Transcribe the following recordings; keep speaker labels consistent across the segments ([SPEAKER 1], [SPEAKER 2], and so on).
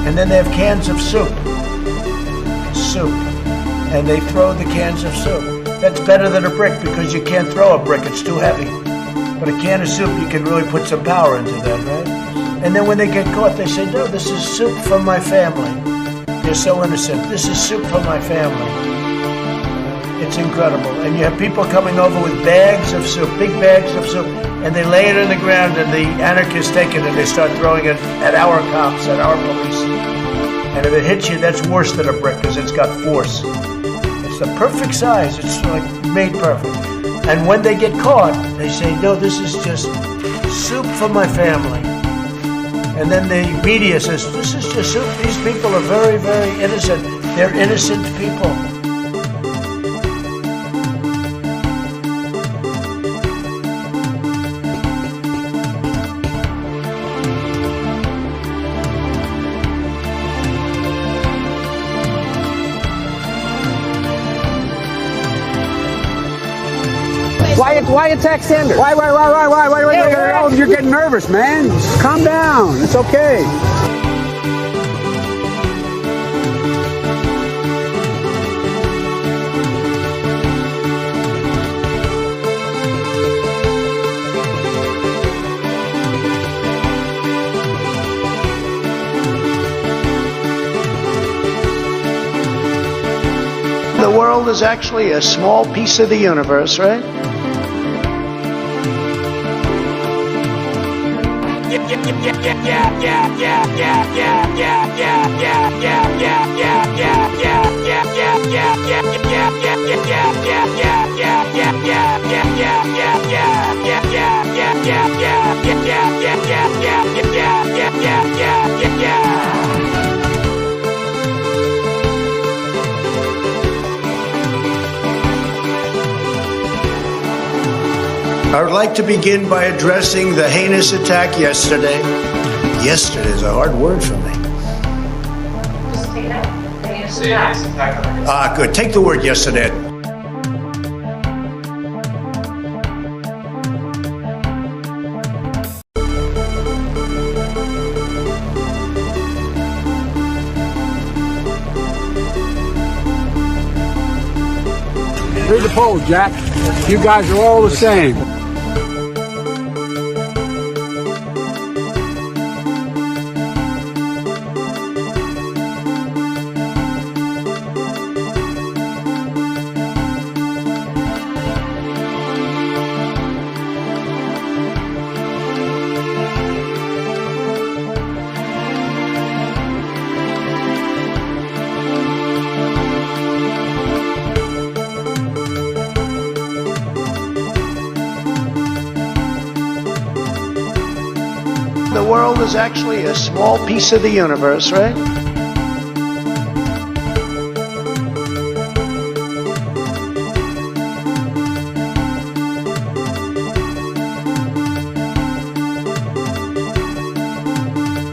[SPEAKER 1] And then they have cans of soup. And they throw the cans of soup. That's better than a brick because you can't throw a brick, it's too heavy. But a can of soup, you can really put some power into that, right? And then when they get caught, they say, no, this is soup from my family. They're so innocent. This is soup from my family. It's incredible. And you have people coming over with bags of soup, big bags of soup, and they lay it in the ground, and the anarchists take it and they start throwing it at our cops, at our police. And if it hits you, that's worse than a brick because it's got force. It's the perfect size. It's like made perfect. And when they get caught, they say, no, this is just soup for my family. And then the media says, this is just soup. These people are very, very innocent. They're innocent people.
[SPEAKER 2] Why attack Sanders? Why? Oh, you're getting nervous, man. Just calm down. It's okay.
[SPEAKER 1] The world is actually a small piece of the universe, right? I would like to begin by addressing the heinous attack yesterday. Yesterday is a hard word for me.
[SPEAKER 3] Just take it out. Heinous attack.
[SPEAKER 1] Good. Take the word yesterday.
[SPEAKER 2] Read the poll, Jack. You guys are all the same.
[SPEAKER 1] The world is actually a small piece of the universe, right?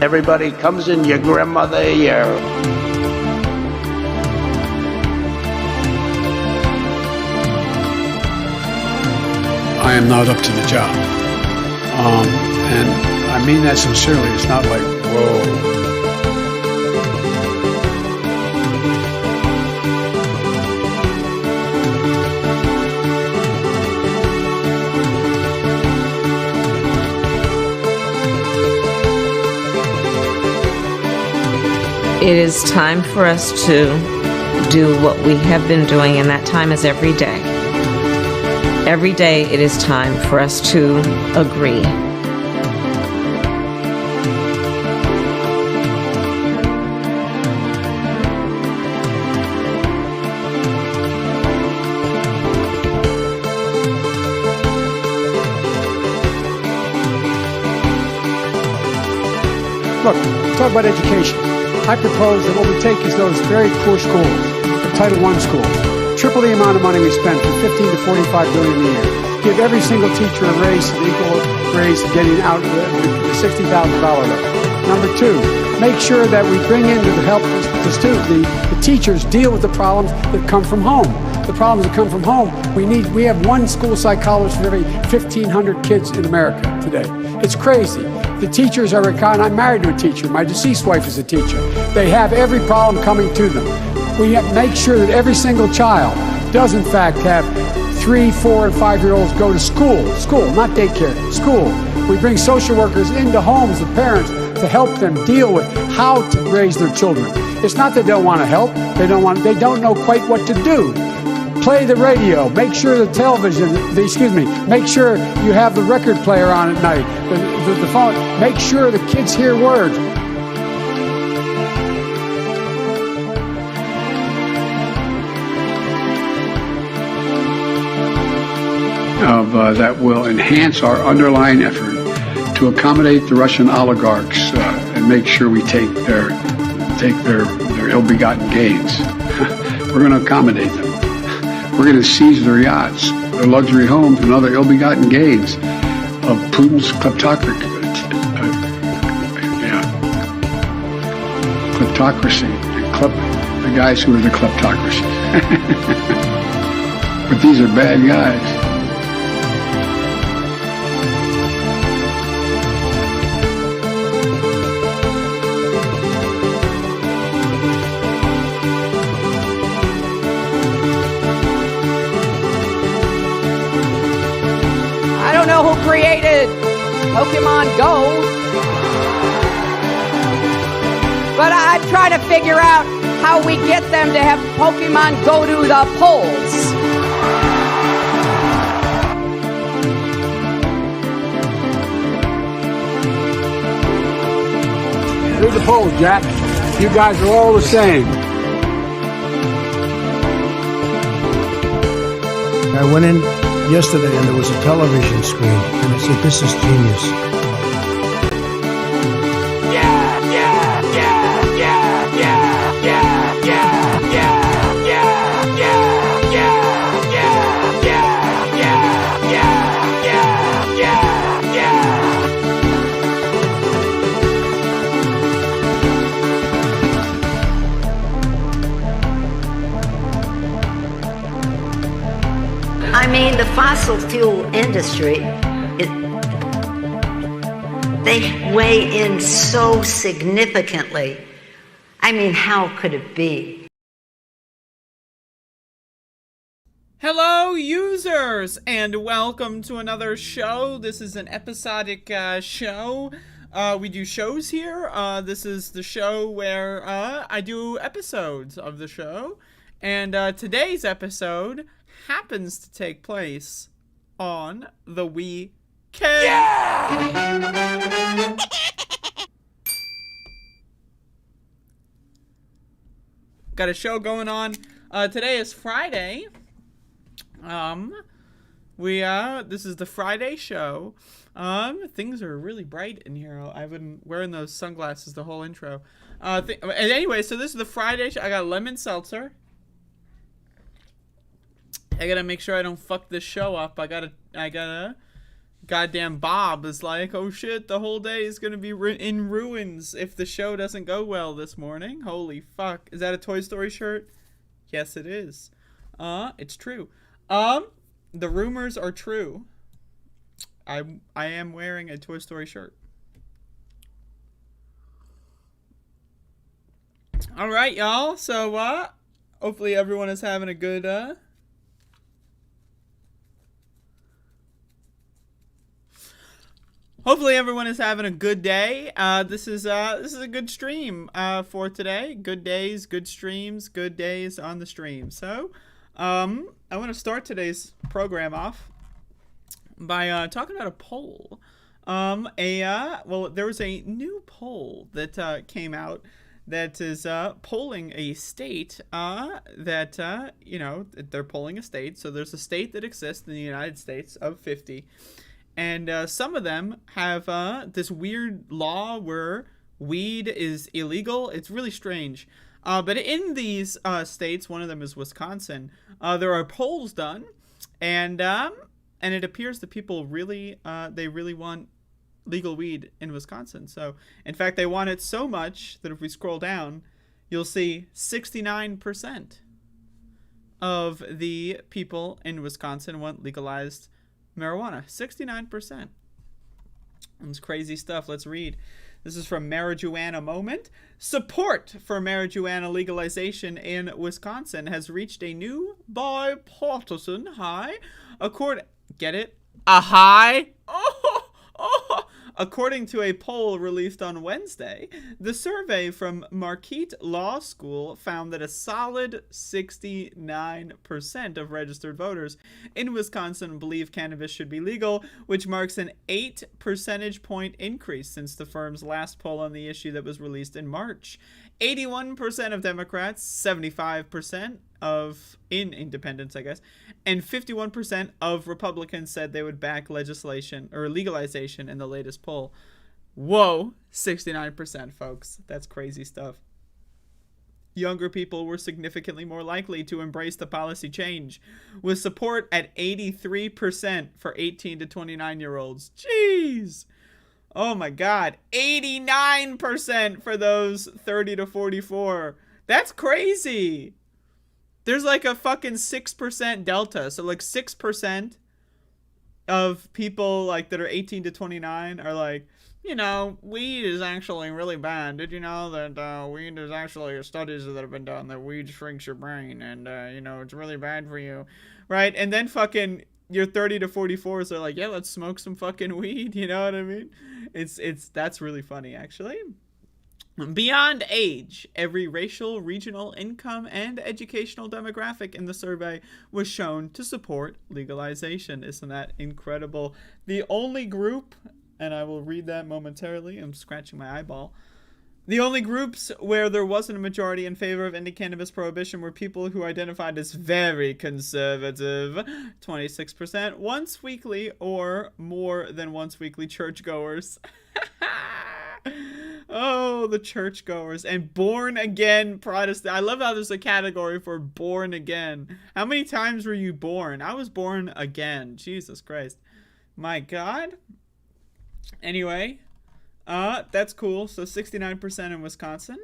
[SPEAKER 1] Everybody comes in, your grandmother, your...
[SPEAKER 2] I am not up to the job. And I mean that sincerely. It's not like, whoa.
[SPEAKER 4] It is time for us to do what we have been doing, and that time is every day. Every day it is time for us to agree.
[SPEAKER 2] Look, talk about education. I propose that what we take is those very poor schools, the Title I schools, triple the amount of money we spend from $15 to $45 billion a year. Give every single teacher a raise, an equal raise, getting out the $60,000 level. Number two, make sure that we bring in to help the teachers deal with the problems that come from home. The problems that come from home, we have one school psychologist for every 1,500 kids in America today. It's crazy. The teachers are I'm married to a teacher. My deceased wife is a teacher. They have every problem coming to them. We have to make sure that every single child does in fact have 3, 4, and 5-year-olds go to school, not daycare, school. We bring social workers into homes of parents to help them deal with how to raise their children. It's not they don't want to help, they don't know quite what to do. Play the radio, make sure the television, make sure you have the record player on at night, the phone, make sure the kids hear words. That will enhance our underlying effort to accommodate the Russian oligarchs and make sure we take their ill-begotten gains. We're going to accommodate them. We're going to seize their yachts, their luxury homes, and other ill-begotten gains of Putin's kleptocracy. The guys who are the kleptocracy. But these are bad guys.
[SPEAKER 5] I don't know who created Pokemon Go, but I'm trying to figure out how we get them to have Pokemon go to the polls.
[SPEAKER 2] Here's the polls, Jack. You guys are all the same.
[SPEAKER 1] I went in yesterday and there was a television screen and I said, this is genius.
[SPEAKER 6] I mean, the fossil fuel industry, they weigh in so significantly. I mean, how could it be?
[SPEAKER 7] Hello, users, and welcome to another show. This is an episodic show. We do shows here. This is the show where I do episodes of the show. And today's episode happens to take place on the weekend. Yeah! Got a show going on. Today is Friday. This is the Friday show. Things are really bright in here. I've been wearing those sunglasses the whole intro. Anyway, so this is the Friday show. I got lemon seltzer. I gotta make sure I don't fuck this show up. I gotta, goddamn Bob is like, oh shit, the whole day is gonna be in ruins if the show doesn't go well this morning. Holy fuck. Is that a Toy Story shirt? Yes, it is. It's true. The rumors are true. I am wearing a Toy Story shirt. Alright, y'all. So, hopefully everyone is having a good, hopefully everyone is having a good day. This is a good stream for today. Good days, good streams, good days on the stream. So, I want to start today's program off by talking about a poll. Well, there was a new poll that came out that is polling a state that they're polling a state. So there's a state that exists in the United States of 50. And some of them have this weird law where weed is illegal. It's really strange. But in these states, one of them is Wisconsin, there are polls done. And it appears that people really, they really want legal weed in Wisconsin. So, in fact, they want it so much that if we scroll down, you'll see 69% of the people in Wisconsin want legalized marijuana. 69%. It's crazy stuff. Let's read. This is from Marijuana Moment. Support for marijuana legalization in Wisconsin has reached a new bipartisan high. Get it? A high? According to a poll released on Wednesday, the survey from Marquette Law School found that a solid 69% of registered voters in Wisconsin believe cannabis should be legal, which marks an 8 percentage point increase since the firm's last poll on the issue that was released in March. 81% of Democrats, 75% of independents, I guess, and 51% of Republicans said they would back legislation or legalization in the latest poll. Whoa, 69%, folks. That's crazy stuff. Younger people were significantly more likely to embrace the policy change, with support at 83% for 18 to 29-year-olds. Jeez. Oh my God, 89% for those 30 to 44. That's crazy. There's like a fucking 6% delta. So like 6% of people like that are 18 to 29 are like, you know, weed is actually really bad. Did you know that weed is actually studies that have been done that weed shrinks your brain and, you know, it's really bad for you. Right? And then fucking your 30 to 44s are like, yeah, let's smoke some fucking weed. You know what I mean? That's really funny, actually. Beyond age, every racial, regional, income, and educational demographic in the survey was shown to support legalization. Isn't that incredible? The only group, and I will read that momentarily, I'm scratching my eyeball. The only groups where there wasn't a majority in favor of any cannabis prohibition were people who identified as very conservative, 26%, once weekly or more than once weekly churchgoers. Oh, the churchgoers and born again Protestant. I love how there's a category for born again. How many times were you born? I was born again. Jesus Christ. My God. Anyway, that's cool. So 69% in Wisconsin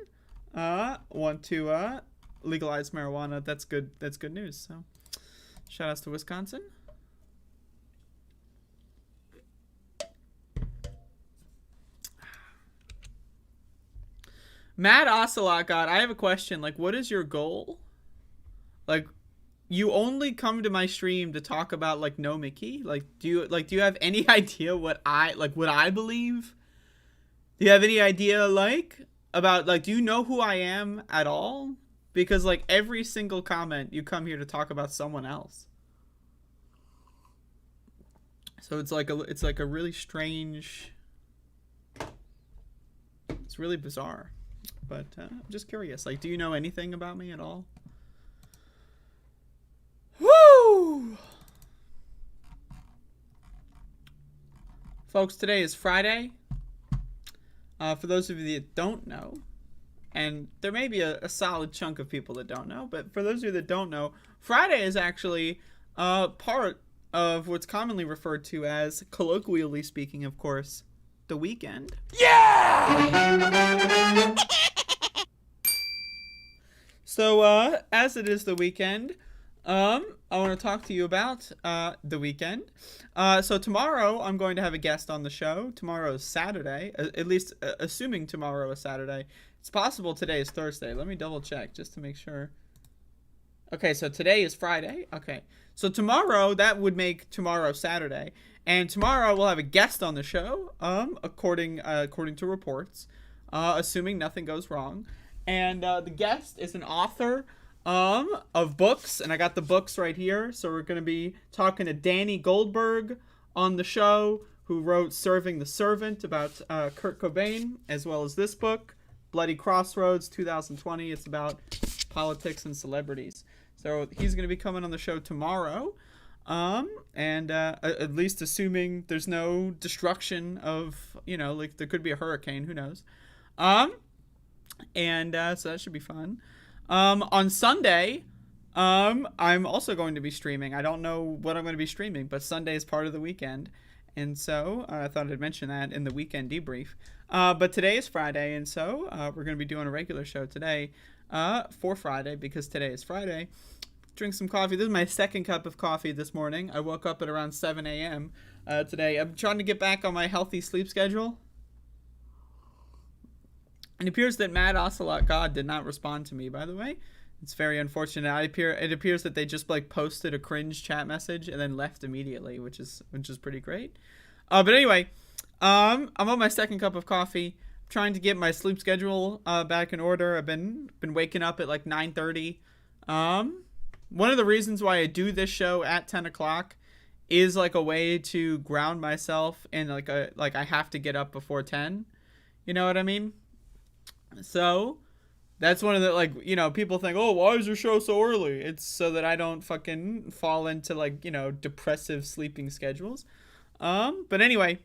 [SPEAKER 7] want to legalize marijuana. That's good. That's good news. So shout outs to Wisconsin. Matt Ocelot, God, I have a question. Like, what is your goal? Like, you only come to my stream to talk about like No Mickey. Like, do you have any idea what I believe? Do you have any idea about do you know who I am at all? Because like every single comment, you come here to talk about someone else. So it's like a really strange. It's really bizarre. But I'm just curious. Like, do you know anything about me at all? Woo! Folks, today is Friday. For those of you that don't know, and there may be a solid chunk of people that don't know, but for those of you that don't know, Friday is actually part of what's commonly referred to as, colloquially speaking, of course, the weekend. Yeah! So, as it is the weekend, I want to talk to you about the weekend. So tomorrow, I'm going to have a guest on the show. Tomorrow is Saturday, at least assuming tomorrow is Saturday. It's possible today is Thursday. Let me double check just to make sure. Okay, so today is Friday. Okay, so tomorrow, that would make tomorrow Saturday. And tomorrow, we'll have a guest on the show, according to reports, assuming nothing goes wrong. And the guest is an author of books, and I got the books right here. So we're going to be talking to Danny Goldberg on the show, who wrote Serving the Servant about Kurt Cobain, as well as this book, Bloody Crossroads, 2020. It's about politics and celebrities. So he's going to be coming on the show tomorrow. And at least assuming there's no destruction of, like there could be a hurricane, who knows. And so that should be fun. On Sunday, I'm also going to be streaming. I don't know what I'm going to be streaming, but Sunday is part of the weekend. And so I thought I'd mention that in the weekend debrief. But today is Friday, and so we're going to be doing a regular show today for Friday, because today is Friday. Drink some coffee. This is my second cup of coffee this morning. I woke up at around 7 a.m. Today. I'm trying to get back on my healthy sleep schedule. It appears that Mad Ocelot God did not respond to me, by the way. It's very unfortunate. It appears that they just posted a cringe chat message and then left immediately, which is pretty great. But anyway, I'm on my second cup of coffee, trying to get my sleep schedule back in order. I've been waking up at 9:30. One of the reasons why I do this show at 10 o'clock is a way to ground myself, and I have to get up before 10. You know what I mean? So that's one of the, people think, oh, why is your show so early? It's so that I don't fucking fall into depressive sleeping schedules. But anyway,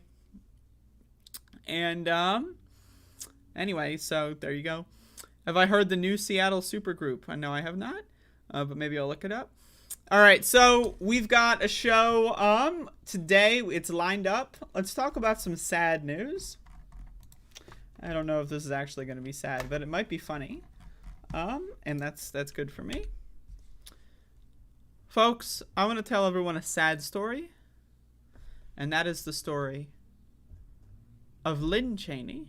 [SPEAKER 7] so there you go. Have I heard the new Seattle supergroup? I know I have not, but maybe I'll look it up. All right, so we've got a show today. It's lined up. Let's talk about some sad news. I don't know if this is actually going to be sad, but it might be funny. And that's good for me. Folks, I want to tell everyone a sad story. And that is the story of Lynn Cheney.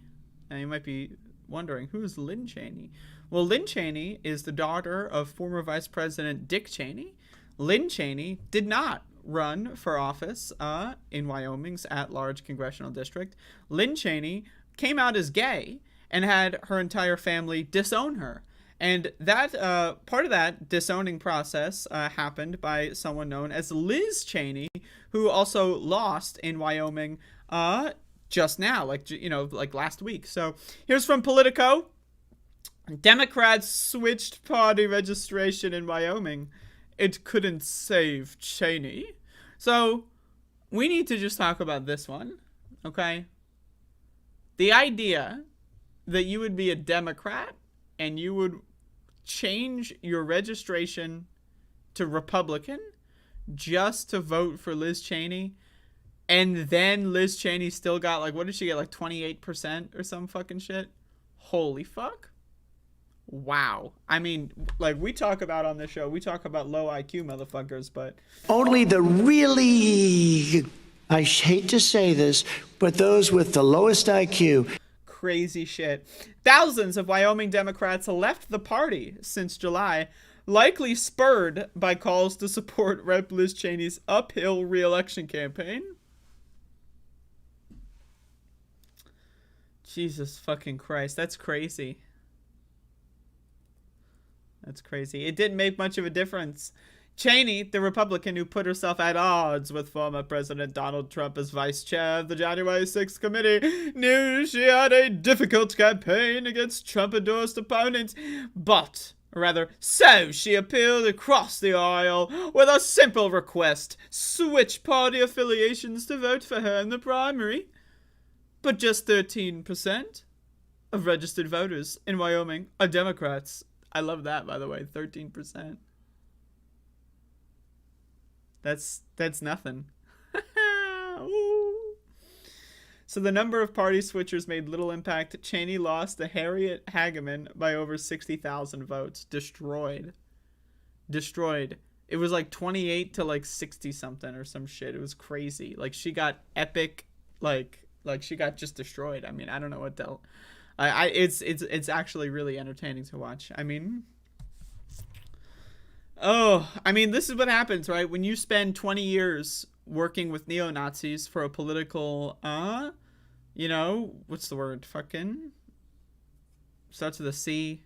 [SPEAKER 7] And you might be wondering, who's Lynn Cheney? Well, Lynn Cheney is the daughter of former Vice President Dick Cheney. Lynn Cheney did not run for office in Wyoming's at-large congressional district. Lynn Cheney came out as gay and had her entire family disown her. And that part of that disowning process happened by someone known as Liz Cheney, who also lost in Wyoming just now, last week. So here's from Politico. Democrats switched party registration in Wyoming. It couldn't save Cheney. So we need to just talk about this one, okay? The idea that you would be a Democrat and you would change your registration to Republican just to vote for Liz Cheney, and then Liz Cheney still got, what did she get, 28% or some fucking shit? Holy fuck. Wow. I mean, we talk about on this show, we talk about low IQ motherfuckers, but
[SPEAKER 8] only the really, I hate to say this, but those with the lowest IQ.
[SPEAKER 7] Crazy shit. Thousands of Wyoming Democrats left the party since July, likely spurred by calls to support Rep. Liz Cheney's uphill re-election campaign. Jesus fucking Christ, that's crazy. That's crazy. It didn't make much of a difference. Cheney, the Republican who put herself at odds with former President Donald Trump as vice chair of the January 6th committee, knew she had a difficult campaign against Trump-endorsed opponents. So she appealed across the aisle with a simple request: switch party affiliations to vote for her in the primary. But just 13% of registered voters in Wyoming are Democrats. I love that, by the way, 13%. That's nothing. So the number of party switchers made little impact. Cheney lost to Harriet Hageman by over 60,000 votes. Destroyed. It was 28 to 60 something or some shit. It was crazy. She got epic, she got just destroyed. I mean, I don't know what the hell. It's actually really entertaining to watch. I mean, this is what happens, right? When you spend 20 years working with neo-Nazis for a political, what's the word? Fucking starts with a C.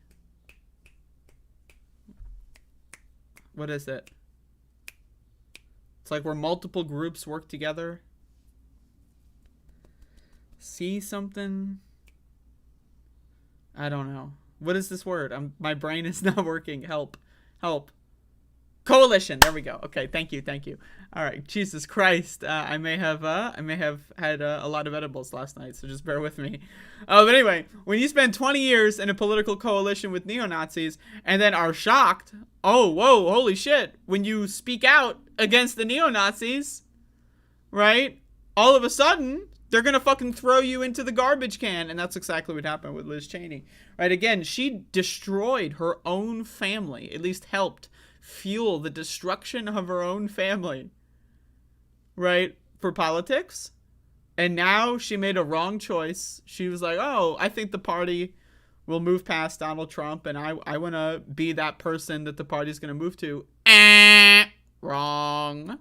[SPEAKER 7] What is it? It's where multiple groups work together. See something? I don't know. What is this word? My brain is not working. Help. Coalition. There we go. Okay. Thank you. All right. Jesus Christ. I may have had a lot of edibles last night, so just bear with me. But anyway, when you spend 20 years in a political coalition with neo-Nazis and then are shocked, oh, whoa, holy shit, when you speak out against the neo-Nazis, right? all of a sudden, they're going to fucking throw you into the garbage can. And that's exactly what happened with Liz Cheney. Right? Again, she destroyed her own family, at least helped fuel the destruction of her own family. Right? For politics. And now she made a wrong choice. She was like, oh, I think the party will move past Donald Trump, and I want to be that person that the party's going to move to. Wrong.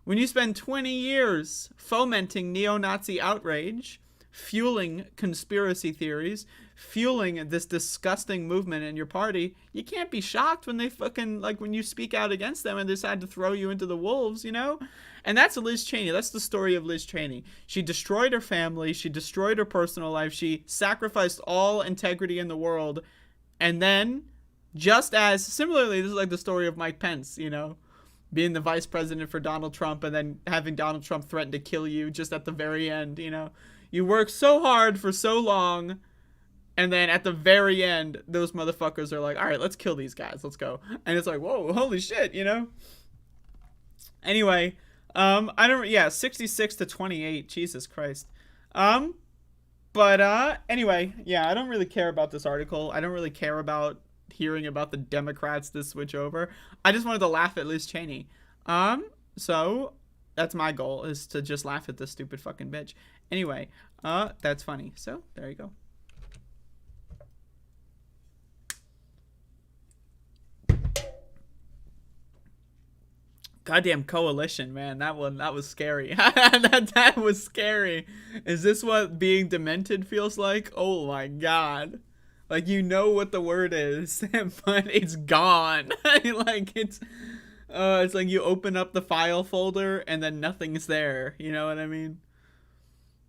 [SPEAKER 7] When you spend 20 years fomenting neo-Nazi outrage, fueling conspiracy theories, fueling this disgusting movement in your party, you can't be shocked when they fucking, like, when you speak out against them and decide to throw you into the wolves, you know? And that's Liz Cheney. That's the story of Liz Cheney. She destroyed her family. She destroyed her personal life. She sacrificed all integrity in the world. And then, just as, similarly, this is like the story of Mike Pence, you know? Being the vice president for Donald Trump and then having Donald Trump threaten to kill you just at the very end, you know? You work so hard for so long, and then at the very end, those motherfuckers are like, all right, let's kill these guys. Let's go. And it's like, whoa, holy shit, you know? Anyway, 66 to 28, Jesus Christ. Anyway, yeah, I don't really care about this article. I don't really care about hearing about the Democrats this switch over. I just wanted to laugh at Liz Cheney. So that's my goal, is to just laugh at this stupid fucking bitch. Anyway, that's funny. So there you go. Goddamn coalition, man. That was scary. that was scary. Is this what being demented feels like? Oh my god. Like, you know what the word is, but it's gone. Like, it's like you open up the file folder and then nothing's there. You know what I mean?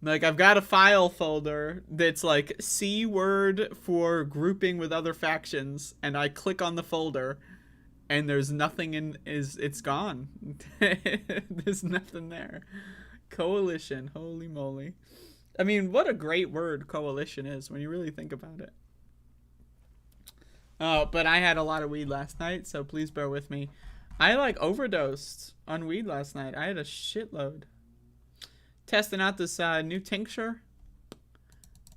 [SPEAKER 7] Like, I've got a file folder that's like C word for grouping with other factions, and I click on the folder and there's nothing it's gone. There's nothing there. Coalition, holy moly. I mean, what a great word coalition is when you really think about it. But I had a lot of weed last night, so please bear with me. I overdosed on weed last night. I had a shitload. Testing out this new tincture,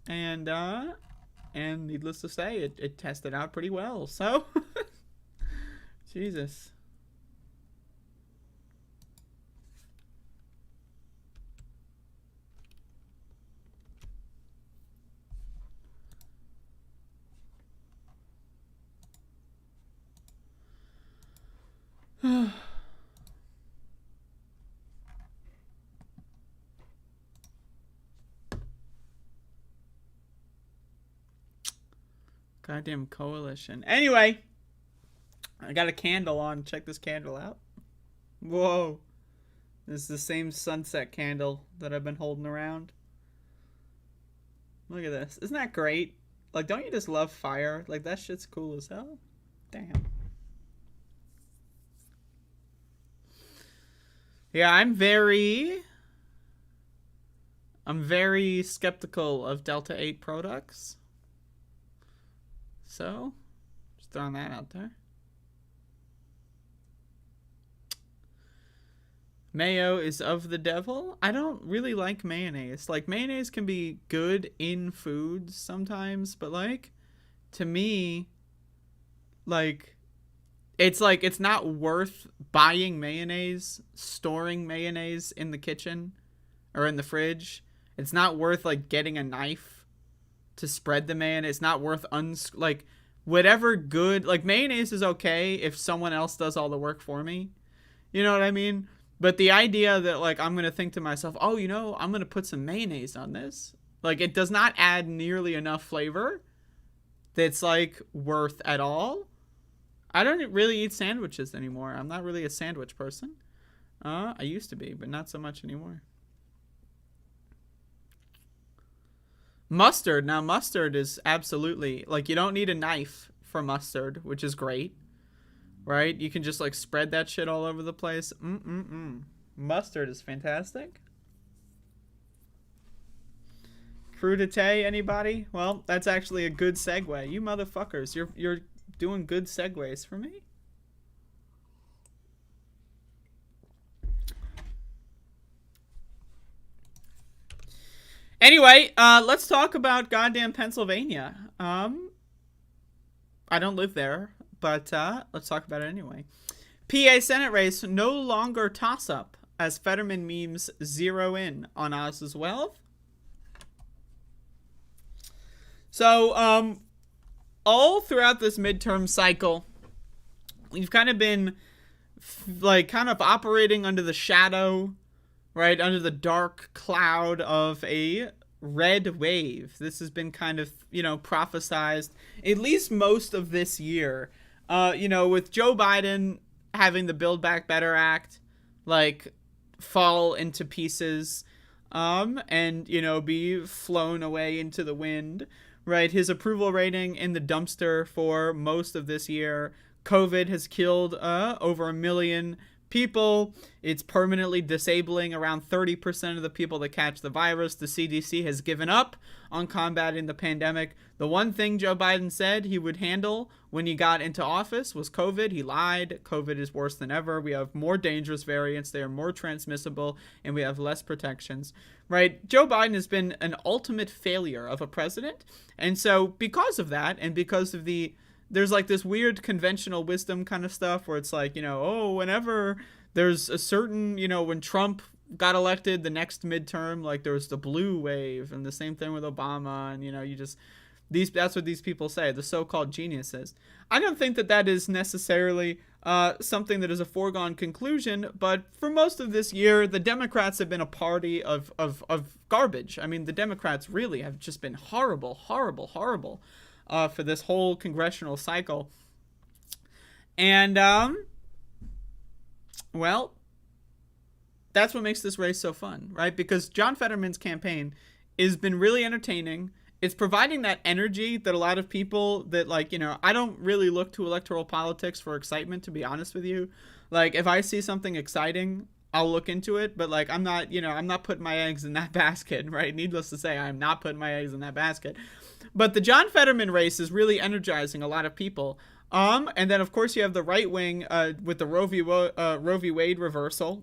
[SPEAKER 7] and needless to say, it tested out pretty well. So, Jesus. Goddamn coalition. Anyway, I got a candle on. Check this candle out. Whoa. This is the same sunset candle that I've been holding around. Look at this. Isn't that great? Like, don't you just love fire? Like, that shit's cool as hell. Damn. Yeah, I'm very skeptical of Delta 8 products. So, just throwing that out there. Mayo is of the devil. I don't really like mayonnaise. Like, mayonnaise can be good in foods sometimes, but like, to me, it's not worth buying mayonnaise, storing mayonnaise in the kitchen or in the fridge. It's not worth getting a knife to spread the mayonnaise. It's not worth whatever good, mayonnaise is okay if someone else does all the work for me. You know what I mean? But the idea that I'm going to think to myself, oh, I'm going to put some mayonnaise on this. It does not add nearly enough flavor that's worth at all. I don't really eat sandwiches anymore. I'm not really a sandwich person. I used to be, but not so much anymore. Mustard. Now, mustard is absolutely, you don't need a knife for mustard, which is great. Right? You can just, spread that shit all over the place. Mustard is fantastic. Crudité, anybody? Well, that's actually a good segue. You motherfuckers, you're doing good segues for me. Anyway, let's talk about goddamn Pennsylvania. I don't live there, but let's talk about it anyway. PA Senate race no longer toss-up as Fetterman memes zero in on Oz's wealth. So, all throughout this midterm cycle, we've kind of been kind of operating under the shadow, right, under the dark cloud of a red wave. This has been kind of, prophesized at least most of this year. With Joe Biden having the Build Back Better Act, fall into pieces, and, be flown away into the wind, right? His approval rating in the dumpster for most of this year. COVID has killed over 1 million people. It's permanently disabling around 30% of the people that catch the virus. The CDC has given up on combating the pandemic. The one thing Joe Biden said he would handle when he got into office was COVID. He lied. COVID is worse than ever. We have more dangerous variants. They are more transmissible, and we have less protections, right? Joe Biden has been an ultimate failure of a president. And so because of that, and because of there's this weird conventional wisdom kind of stuff where it's whenever there's a certain, when Trump got elected the next midterm, there was the blue wave, and the same thing with Obama, and that's what these people say, the so-called geniuses. I don't think that is necessarily something that is a foregone conclusion, but for most of this year, the Democrats have been a party of garbage. I mean, the Democrats really have just been horrible for this whole congressional cycle. And, that's what makes this race so fun, right? Because John Fetterman's campaign has been really entertaining. It's providing that energy that a lot of people that, I don't really look to electoral politics for excitement, to be honest with you. If I see something exciting, I'll look into it, but I'm not putting my eggs in that basket, right? Needless to say, I'm not putting my eggs in that basket. But the John Fetterman race is really energizing a lot of people. And then of course you have the right wing with the Roe v. Wade reversal,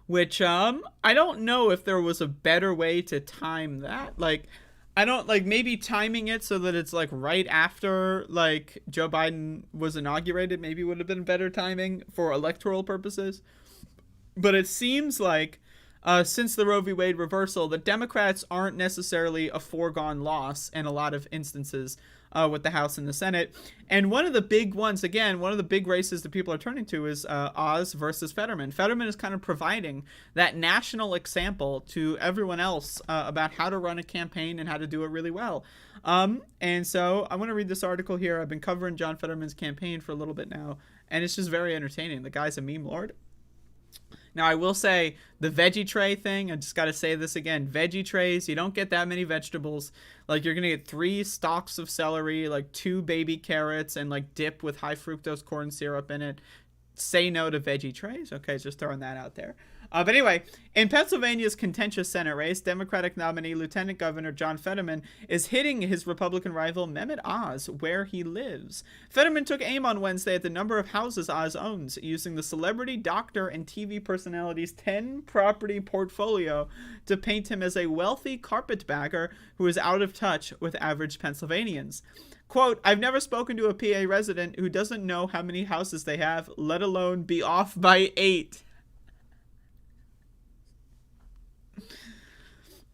[SPEAKER 7] which I don't know if there was a better way to time that. Maybe timing it so that it's right after Joe Biden was inaugurated maybe would have been better timing for electoral purposes. But it seems since the Roe v. Wade reversal, the Democrats aren't necessarily a foregone loss in a lot of instances with the House and the Senate. And one of the big ones, again, one of the big races that people are turning to is Oz versus Fetterman. Fetterman is kind of providing that national example to everyone else about how to run a campaign and how to do it really well. And so I want to read this article here. I've been covering John Fetterman's campaign for a little bit now, and it's just very entertaining. The guy's a meme lord. Now, I will say the veggie tray thing, I just got to say this again. Veggie trays, you don't get that many vegetables. You're going to get 3 stalks of celery, 2 baby carrots, and dip with high fructose corn syrup in it. Say no to veggie trays. Okay, just throwing that out there. But anyway, in Pennsylvania's contentious Senate race, Democratic nominee Lieutenant Governor John Fetterman is hitting his Republican rival Mehmet Oz where he lives. Fetterman took aim on Wednesday at the number of houses Oz owns, using the celebrity, doctor, and TV personality's 10-property portfolio to paint him as a wealthy carpetbagger who is out of touch with average Pennsylvanians. Quote, "I've never spoken to a PA resident who doesn't know how many houses they have, let alone be off by 8.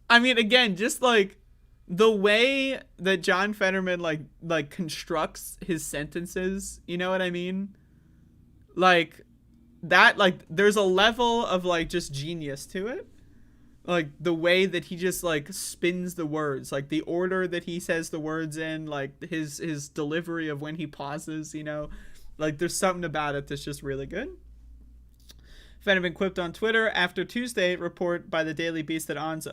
[SPEAKER 7] I mean, again, just the way that John Fetterman constructs his sentences, you know what I mean? There's a level of just genius to it. The way that he just spins the words, the order that he says the words in, his delivery of when he pauses, there's something about it that's just really good. Fetterman quipped on Twitter after Tuesday report by the Daily Beast that Oz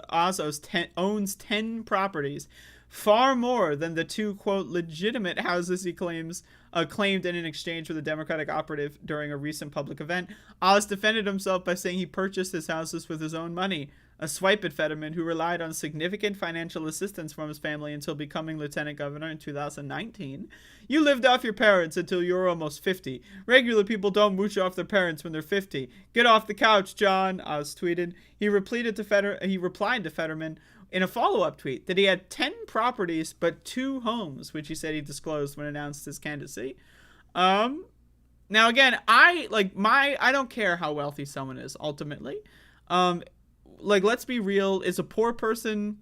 [SPEAKER 7] owns 10 properties, far more than the 2, quote, legitimate houses he claimed in an exchange with a Democratic operative during a recent public event. Oz defended himself by saying he purchased his houses with his own money. a swipe at Fetterman, who relied on significant financial assistance from his family until becoming lieutenant governor in 2019. You lived off your parents until you were almost 50. Regular people don't mooch off their parents when they're 50. Get off the couch, John, Oz tweeted. He replied to Fetterman in a follow-up tweet that he had 10 properties but 2 homes, which he said he disclosed when announced his candidacy. Now again, I don't care how wealthy someone is ultimately. Let's be real, is a poor person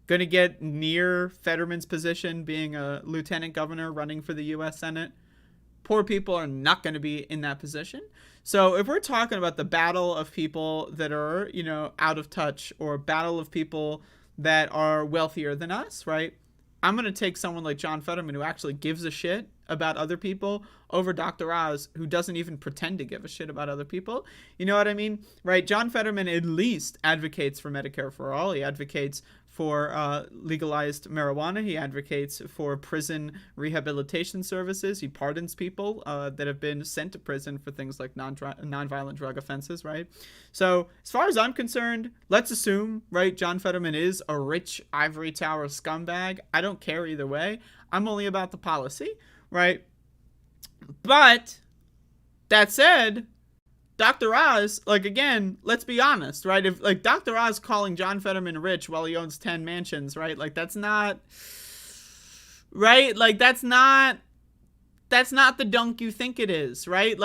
[SPEAKER 7] going to get near Fetterman's position being a lieutenant governor running for the U.S. Senate? Poor people are not going to be in that position. So if we're talking about the battle of people that are, out of touch, or a battle of people that are wealthier than us, right? I'm going to take someone like John Fetterman, who actually gives a shit about other people, over Dr. Oz, who doesn't even pretend to give a shit about other people. You know what I mean? Right? John Fetterman at least advocates for Medicare for all. He advocates for legalized marijuana. He advocates for prison rehabilitation services. He pardons people that have been sent to prison for things like nonviolent drug offenses, right? So as far as I'm concerned, let's assume, right, John Fetterman is a rich ivory tower scumbag. I don't care either way. I'm only about the policy, right? But that said, Dr. Oz, again, let's be honest, right? If Dr. Oz calling John Fetterman rich while he owns 10 mansions, right? That's not right. That's not the dunk you think it is, right?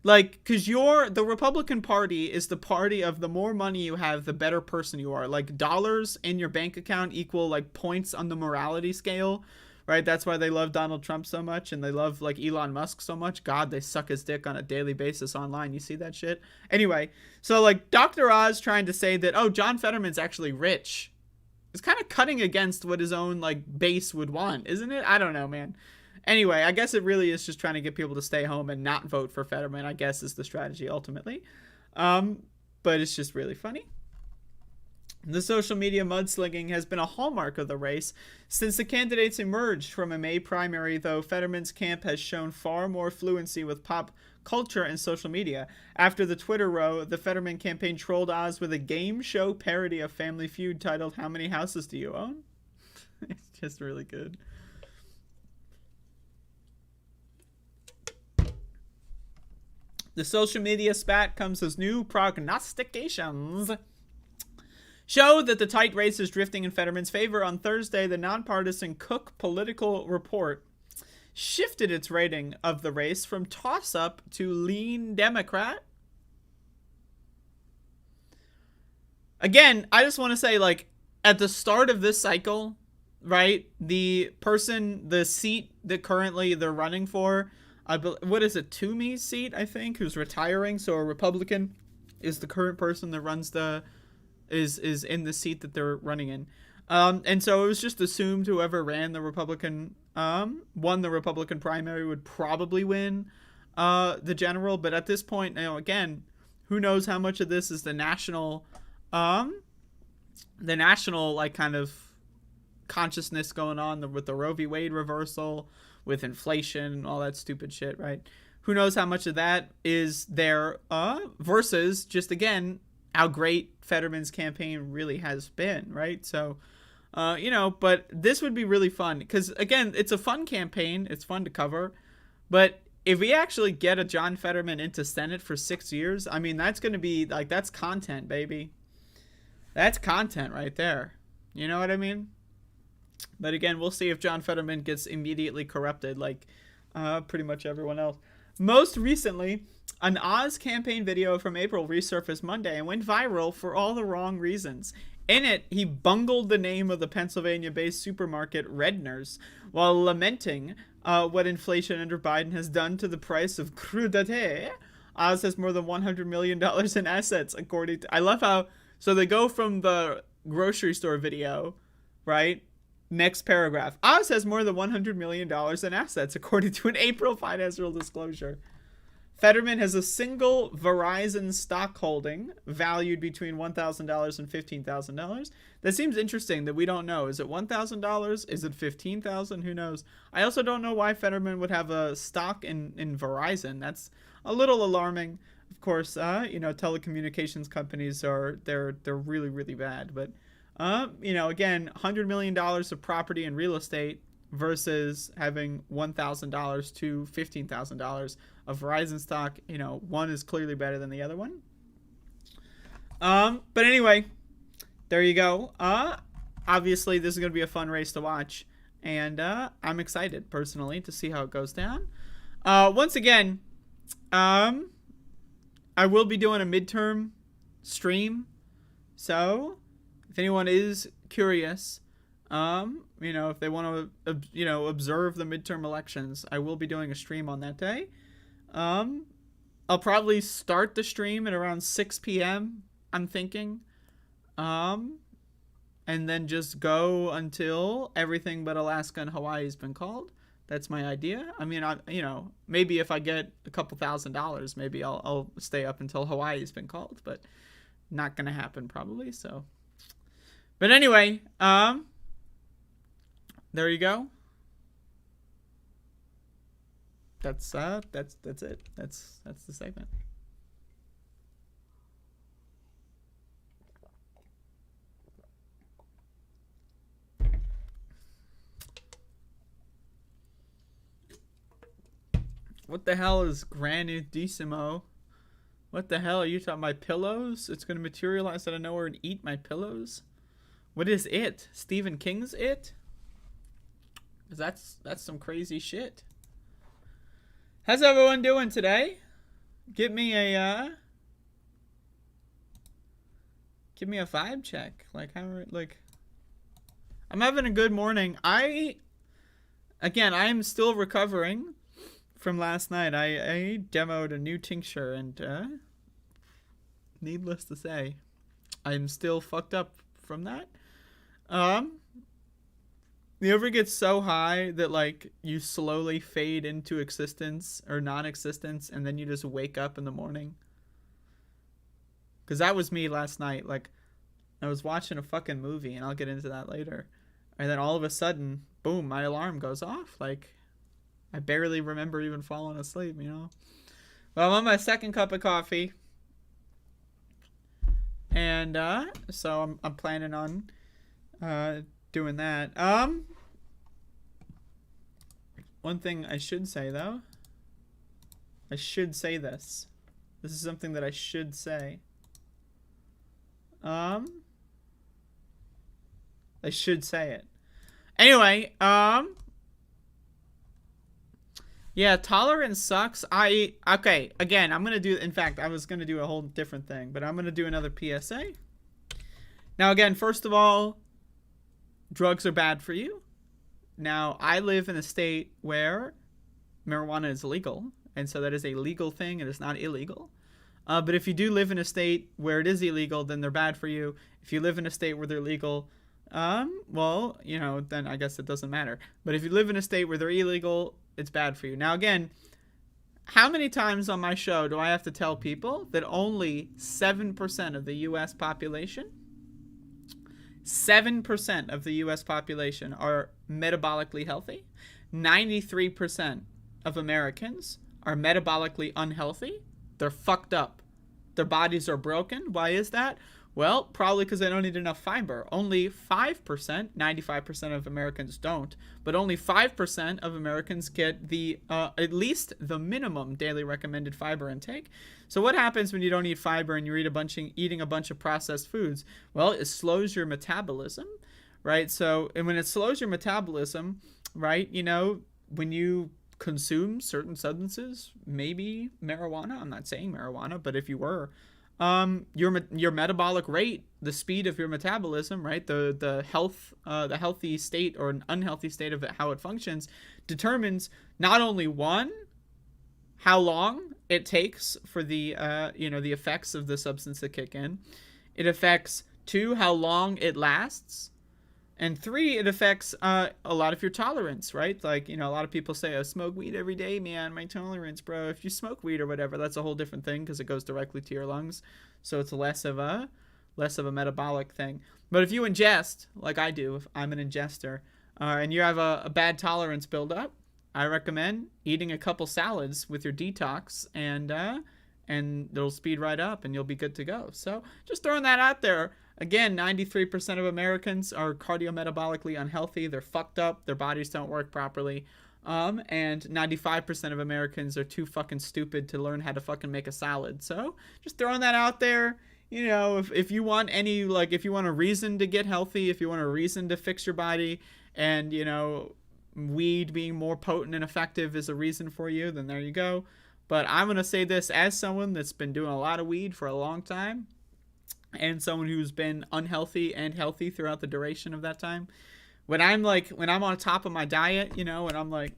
[SPEAKER 7] Because the Republican Party is the party of the more money you have, the better person you are. Dollars in your bank account equal points on the morality scale. Right, that's why they love Donald Trump so much, and they love Elon Musk so much. God, they suck his dick on a daily basis online. You see that shit? Anyway, so Dr. Oz trying to say that, oh, John Fetterman's actually rich, is kind of cutting against what his own base would want, isn't it? I don't know, man. Anyway, I guess it really is just trying to get people to stay home and not vote for Fetterman, I guess, is the strategy ultimately. But it's just really funny. The social media mudslinging has been a hallmark of the race since the candidates emerged from a May primary, though Fetterman's camp has shown far more fluency with pop culture and social media. After the Twitter row, the Fetterman campaign trolled Oz with a game show parody of Family Feud titled "How Many Houses Do You Own?" It's just really good. The social media spat comes as new prognostications show that the tight race is drifting in Fetterman's favor. On Thursday, the nonpartisan Cook Political Report shifted its rating of the race from toss-up to lean Democrat. Again, I just want to say, at the start of this cycle, right, the seat that currently they're running for, what is it, Toomey's seat, I think, who's retiring, so a Republican is the current person that runs is in the seat that they're running in. And so it was just assumed whoever ran the Republican, won the Republican primary would probably win the general. But at this point, again, who knows how much of this is the national kind of consciousness going on with the Roe v. Wade reversal, with inflation, all that stupid shit, right? Who knows how much of that is there versus just, again, how great Fetterman's campaign really has been, right? So, but this would be really fun because, again, it's a fun campaign. It's fun to cover. But if we actually get a John Fetterman into Senate for 6 years, I mean, that's going to be, that's content, baby. That's content right there. You know what I mean? But again, we'll see if John Fetterman gets immediately corrupted like pretty much everyone else. Most recently, an Oz campaign video from April resurfaced Monday and went viral for all the wrong reasons. In it, he bungled the name of the Pennsylvania-based supermarket Redner's while lamenting what inflation under Biden has done to the price of crudité. Oz has more than $100 million in assets, according to... I love how... So they go from the grocery store video, right? Next paragraph. Oz has more than $100 million in assets, according to an April financial disclosure. Fetterman has a single Verizon stock holding valued between $1,000 and $15,000. That seems interesting that we don't know. Is it $1,000? Is it $15,000? Who knows? I also don't know why Fetterman would have a stock in Verizon. That's a little alarming. of course, telecommunications companies they're really, really bad. But, again, $100 million of property and real estate versus having $1,000 to $15,000 of Verizon stock. One is clearly better than the other one. But anyway, there you go. Obviously, this is going to be a fun race to watch. And I'm excited, personally, to see how it goes down. Once again, I will be doing a midterm stream. So, if anyone is curious, if they want to, observe the midterm elections, I will be doing a stream on that day. I'll probably start the stream at around 6 p.m., I'm thinking. And then just go until everything but Alaska and Hawaii has been called. That's my idea. I mean, maybe if I get a couple $1,000s, maybe I'll stay up until Hawaii's been called, but not gonna happen probably. So, but anyway, there you go. That's it. That's the segment. What the hell is granidissimo? What the hell are you talking? My pillows? It's going to materialize out of nowhere and eat my pillows? What is it? Stephen King's It? Because that's some crazy shit. How's everyone doing today? Give me a vibe check. I'm having a good morning. I am still recovering from last night. I demoed a new tincture, and needless to say, I'm still fucked up from that. You ever get so high that you slowly fade into existence or non-existence, and then you just wake up in the morning? Because that was me last night. I was watching a fucking movie, and I'll get into that later, and then all of a sudden, boom, my alarm goes off. I barely remember even falling asleep, Well, I'm on my second cup of coffee. And so I'm planning on doing that. One thing I should say, though. I should say this. This is something that I should say. I should say it. Anyway, yeah, tolerance sucks. Okay, again, I'm going to do, in fact, I was going to do a whole different thing, but I'm going to do another PSA. Now, again, first of all, drugs are bad for you. Now, I live in a state where marijuana is legal, and so that is a legal thing. It is not illegal. But if you do live in a state where it is illegal, then they're bad for you. If you live in a state where they're legal, well, then I guess it doesn't matter. But if you live in a state where they're illegal, it's bad for you. Now, again, how many times on my show do I have to tell people that only 7% of the U.S. population, 7% of the U.S. population are metabolically healthy? 93% of Americans are metabolically unhealthy. They're fucked up. Their bodies are broken. Why is that? Well, probably because they don't eat enough fiber. Only 5%, 95% of Americans don't, but only 5% of Americans get the at least the minimum daily recommended fiber intake. So what happens when you don't eat fiber and you're eating a bunch of processed foods? Well, it slows your metabolism, right? So, and when it slows your metabolism, right, when you consume certain substances, maybe marijuana, I'm not saying marijuana, but if you were, your metabolic rate, the speed of your metabolism, right, the healthy state or an unhealthy state of how it functions determines not only one, how long it takes for the the effects of the substance to kick in. It affects 2, how long it lasts. And 3, it affects a lot of your tolerance, right? A lot of people say, I smoke weed every day, man, my tolerance, bro. If you smoke weed or whatever, that's a whole different thing because it goes directly to your lungs. So it's less of a metabolic thing. But if you ingest, like I do, if I'm an ingester, and you have a bad tolerance buildup, I recommend eating a couple salads with your detox and and it'll speed right up and you'll be good to go. So just throwing that out there. Again, 93% of Americans are cardiometabolically unhealthy. They're fucked up. Their bodies don't work properly. And 95% of Americans are too fucking stupid to learn how to fucking make a salad. So just throwing that out there. You know, if you want any, like, if you want a reason to get healthy, if you want a reason to fix your body, and, you know, weed being more potent and effective is a reason for you, then there you go. But I'm going to say this as someone that's been doing a lot of weed for a long time, and someone who's been unhealthy and healthy throughout the duration of that time. When I'm on top of my diet, you know, and I'm like,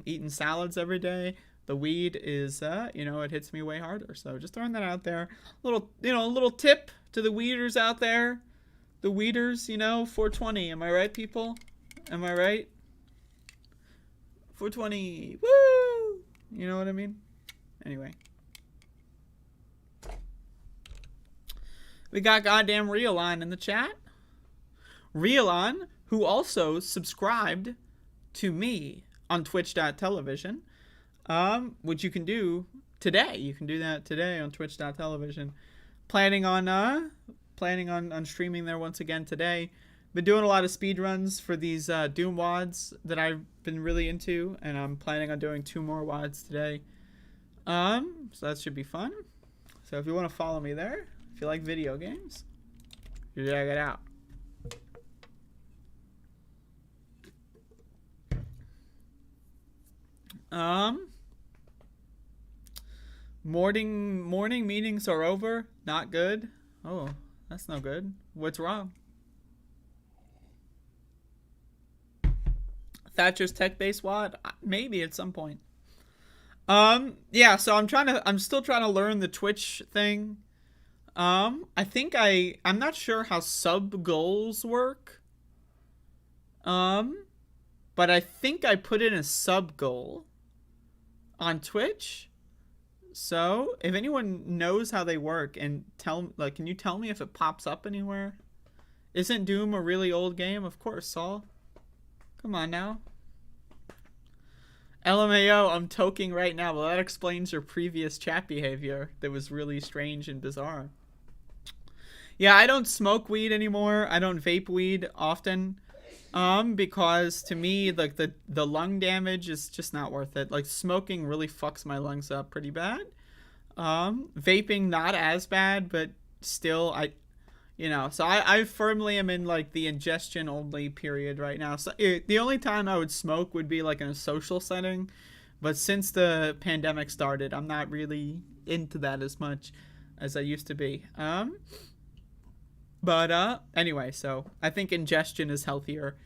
[SPEAKER 7] eating salads every day, the weed is, you know, it hits me way harder. So just throwing that out there. A little tip to the weeders out there. The weeders, you know, 420. Am I right, people? Am I right? 420. Woo! You know what I mean? Anyway. We got goddamn Realon in the chat. Realon, who also subscribed to me on twitch.television, which you can do today. You can do that today on twitch.television. Planning on streaming there once again today. Been doing a lot of speed runs for these Doom WODs that I've been really into, and I'm planning on doing 2 more WODs today. So that should be fun. So if you want to follow me there, if you like video games, you check it out. Morning meetings are over. Not good. Oh, that's no good. What's wrong? Thatcher's tech-based WOD? Maybe at some point. Yeah, so I'm still trying to learn the Twitch thing. I'm not sure how sub goals work. But I think I put in a sub goal on Twitch. So if anyone knows how they work, and can you tell me if it pops up anywhere? Isn't Doom a really old game? Of course, Saul. Come on now. LMAO, I'm toking right now. Well, that explains your previous chat behavior that was really strange and bizarre. Yeah, I don't smoke weed anymore. I don't vape weed often. Because to me, like, the lung damage is just not worth it. Like, smoking really fucks my lungs up pretty bad. Vaping not as bad, but still, so I firmly am in, like, the ingestion only period right now. So the only time I would smoke would be, like, in a social setting. But since the pandemic started, I'm not really into that as much as I used to be. But anyway, so I think ingestion is healthier.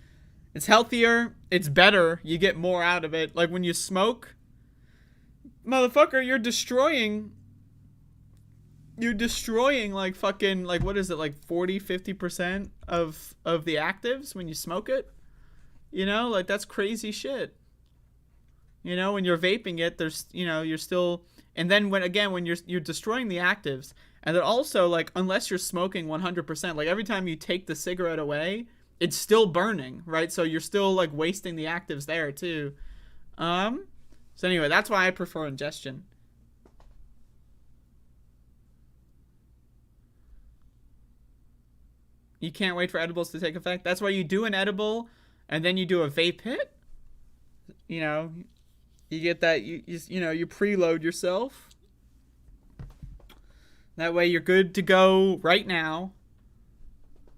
[SPEAKER 7] It's healthier. It's better. You get more out of it. Like, when you smoke, motherfucker, you're destroying like fucking, like, what is it, like 40-50% of the actives when you smoke it? You know, like, that's crazy shit. You know, when you're vaping it, there's, you know, you're still, and then when you're destroying the actives. And then also, like, unless you're smoking 100%, like, every time you take the cigarette away, it's still burning, right? So you're still, like, wasting the actives there, too. So anyway, that's why I prefer ingestion. You can't wait for edibles to take effect? That's why you do an edible, and then you do a vape hit? You know, you get that, you preload yourself. That way you're good to go right now.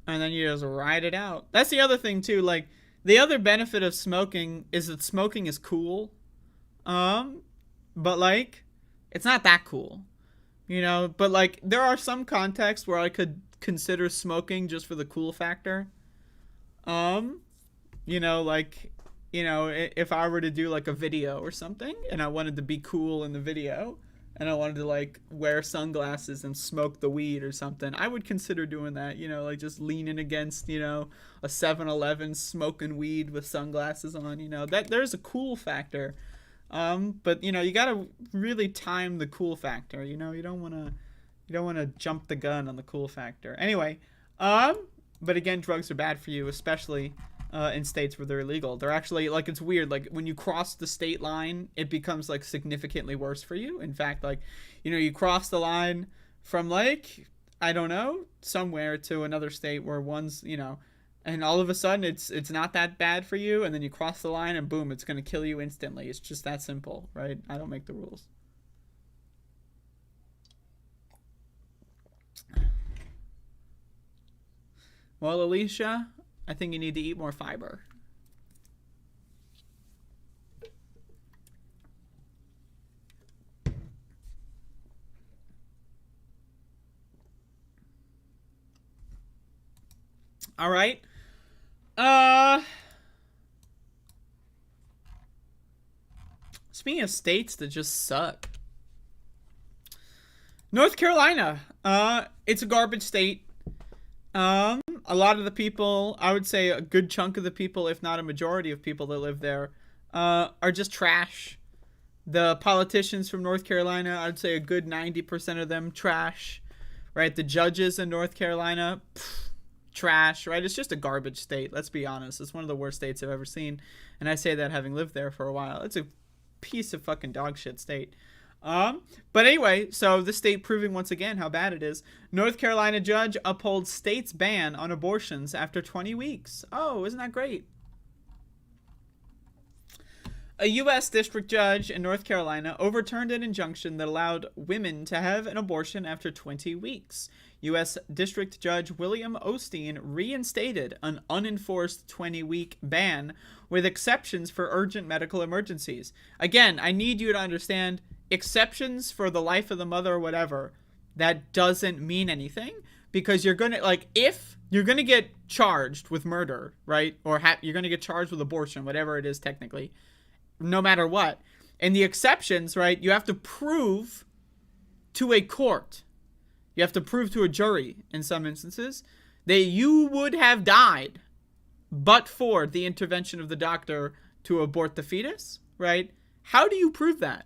[SPEAKER 7] And then you just ride it out. That's the other thing too. Like, the other benefit of smoking is that smoking is cool. But like, it's not that cool. You know, but like, there are some contexts where I could consider smoking just for the cool factor. You know, like, you know, if I were to do like a video or something and I wanted to be cool in the video, and I wanted to, like, wear sunglasses and smoke the weed or something, I would consider doing that, you know, like, just leaning against, you know, a 7-Eleven smoking weed with sunglasses on, you know, that there's a cool factor. But, you know, you gotta really time the cool factor, you know, you don't wanna jump the gun on the cool factor. Anyway, but again, drugs are bad for you, especially in states where they're illegal. They're actually, like, it's weird. Like, when you cross the state line, it becomes, like, significantly worse for you. In fact, like, you know, you cross the line from, like, I don't know, somewhere to another state where one's, you know, and all of a sudden it's not that bad for you, and then you cross the line and boom, it's going to kill you instantly. It's just that simple, right? I don't make the rules. Well, Alicia, I think you need to eat more fiber. All right. Speaking of states that just suck. North Carolina. It's a garbage state. A lot of the people, I would say a good chunk of the people, if not a majority of people that live there, are just trash. The politicians from North Carolina, I'd say a good 90% of them trash, right? The judges in North Carolina, trash, right? It's just a garbage state. Let's be honest. It's one of the worst states I've ever seen. And I say that having lived there for a while. It's a piece of fucking dog shit state. But anyway, so the state proving once again how bad it is. North Carolina judge upholds state's ban on abortions after 20 weeks. Oh, isn't that great? A U.S. district judge in North Carolina overturned an injunction that allowed women to have an abortion after 20 weeks. U.S. District Judge William Osteen reinstated an unenforced 20-week ban with exceptions for urgent medical emergencies. Again, I need you to understand, exceptions for the life of the mother or whatever, that doesn't mean anything, because you're going to, like, if you're going to get charged with murder, right, or you're going to get charged with abortion, whatever it is technically, no matter what. And the exceptions, right, you have to prove to a court, you have to prove to a jury in some instances that you would have died but for the intervention of the doctor to abort the fetus, right? How do you prove that?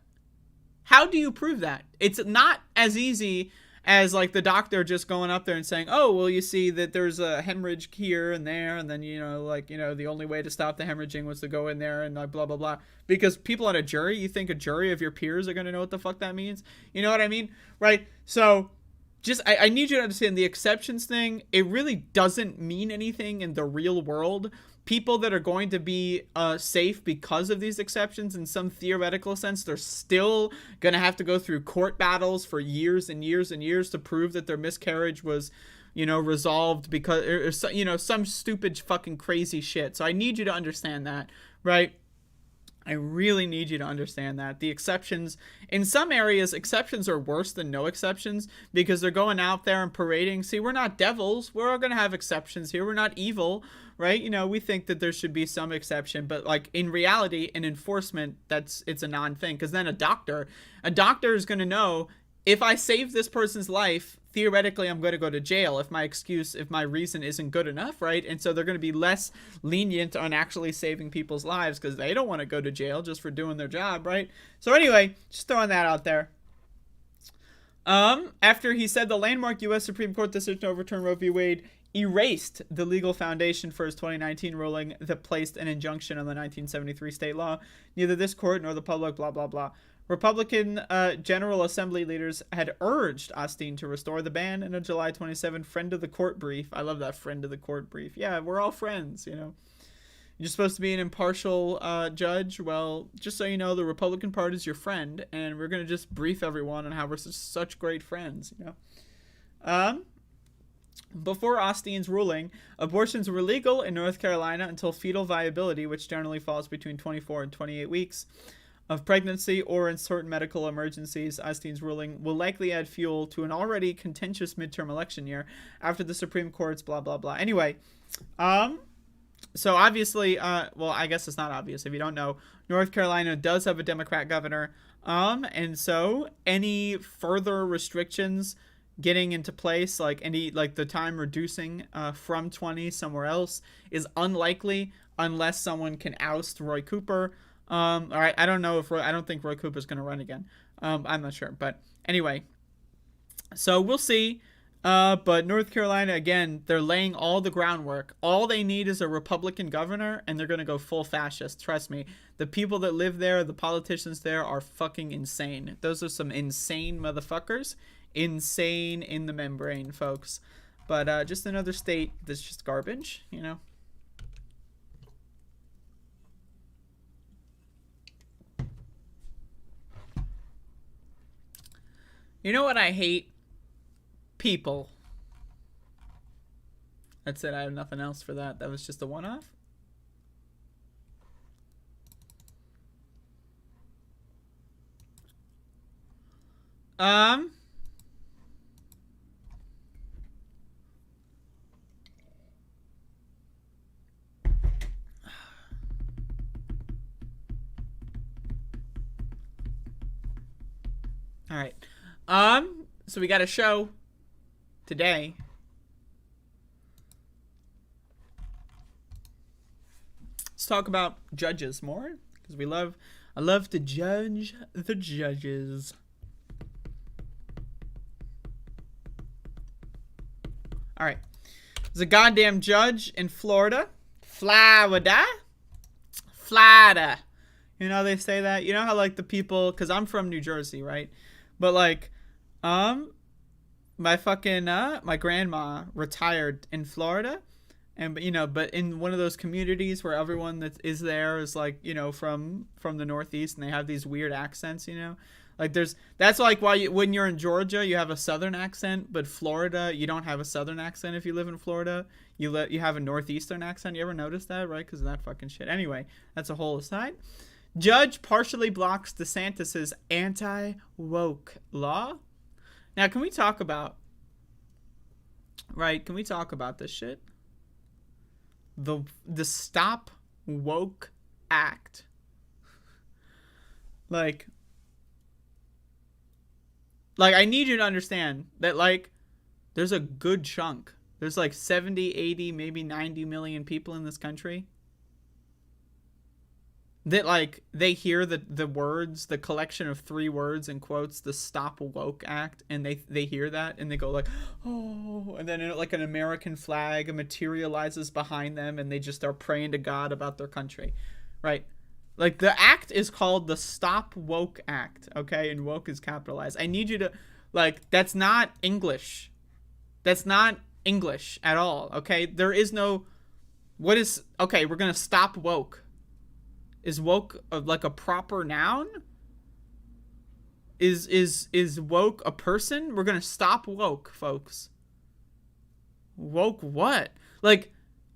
[SPEAKER 7] How do you prove that? It's not as easy as, like, the doctor just going up there and saying, oh, well, you see that there's a hemorrhage here and there, and then, you know, like, you know, the only way to stop the hemorrhaging was to go in there and, like, blah, blah, blah. Because people on a jury, you think a jury of your peers are going to know what the fuck that means? You know what I mean? Right? So, just, I need you to understand the exceptions thing. It really doesn't mean anything in the real world. People that are going to be safe because of these exceptions, in some theoretical sense, they're still going to have to go through court battles for years and years and years to prove that their miscarriage was, you know, resolved because, or, you know, some stupid fucking crazy shit. So I need you to understand that, right? I really need you to understand that. The exceptions, in some areas, exceptions are worse than no exceptions because they're going out there and parading. See, we're not devils. We're all going to have exceptions here. We're not evil, right? You know, we think that there should be some exception, but, like, in reality, in enforcement, it's a non-thing. Because then a doctor is going to know, if I save this person's life, theoretically, I'm going to go to jail if my reason isn't good enough, right? And so they're going to be less lenient on actually saving people's lives because they don't want to go to jail just for doing their job, right? So anyway, just throwing that out there. After he said the landmark U.S. Supreme Court decision to overturn Roe v. Wade erased the legal foundation for his 2019 ruling that placed an injunction on the 1973 state law, neither this court nor the public, blah, blah, blah. Republican General Assembly leaders had urged Osteen to restore the ban in a July 27 friend of the court brief. I love that, friend of the court brief. Yeah, we're all friends, you know. You're supposed to be an impartial judge. Well, just so you know, the Republican Party is your friend, and we're going to just brief everyone on how we're such great friends, you know. Before Osteen's ruling, abortions were legal in North Carolina until fetal viability, which generally falls between 24 and 28 weeks of pregnancy, or in certain medical emergencies. Osteen's ruling will likely add fuel to an already contentious midterm election year after the Supreme Court's blah, blah, blah. Anyway, so obviously, well, I guess it's not obvious if you don't know, North Carolina does have a Democrat governor, and so any further restrictions getting into place, like the time reducing from 20 somewhere else, is unlikely unless someone can oust Roy Cooper. All right, I don't think Roy Cooper's going to run again. I'm not sure, but anyway, so we'll see. But North Carolina, again, they're laying all the groundwork. All they need is a Republican governor, and they're going to go full fascist. Trust me. The people that live there, the politicians there, are fucking insane. Those are some insane motherfuckers. Insane in the membrane, folks. But just another state that's just garbage, you know? You know what I hate? People. That's it. I have nothing else for that. That was just a one-off. All right. So we got a show today. Let's talk about judges more, because I love to judge the judges. All right. There's a goddamn judge in Florida. Florida. You know how they say that? You know how, like, the people, because I'm from New Jersey, right? But, like, my fucking, my grandma retired in Florida. And, you know, but in one of those communities where everyone that is there is, like, you know, from the Northeast, and they have these weird accents, you know? Like, that's like why when you're in Georgia, you have a Southern accent, but Florida, you don't have a Southern accent if you live in Florida. You have a Northeastern accent. You ever notice that, right? Because of that fucking shit. Anyway, that's a whole aside. Judge partially blocks DeSantis's anti-woke law. Now, can we talk about this shit? The Stop Woke Act. Like, I need you to understand that, like, there's a good chunk. There's like 70, 80, maybe 90 million people in this country that, like, they hear the words, the collection of 3 words in quotes, the Stop Woke Act, and they hear that and they go like, oh, and then like an American flag materializes behind them and they just start praying to God about their country, right? Like, the act is called the Stop Woke Act, okay? And woke is capitalized. I need you to, like, that's not English. That's not English at all, okay? There is no, okay, we're going to stop woke. Is woke like a proper noun? Is woke a person? We're gonna stop woke, folks. Woke what? Like,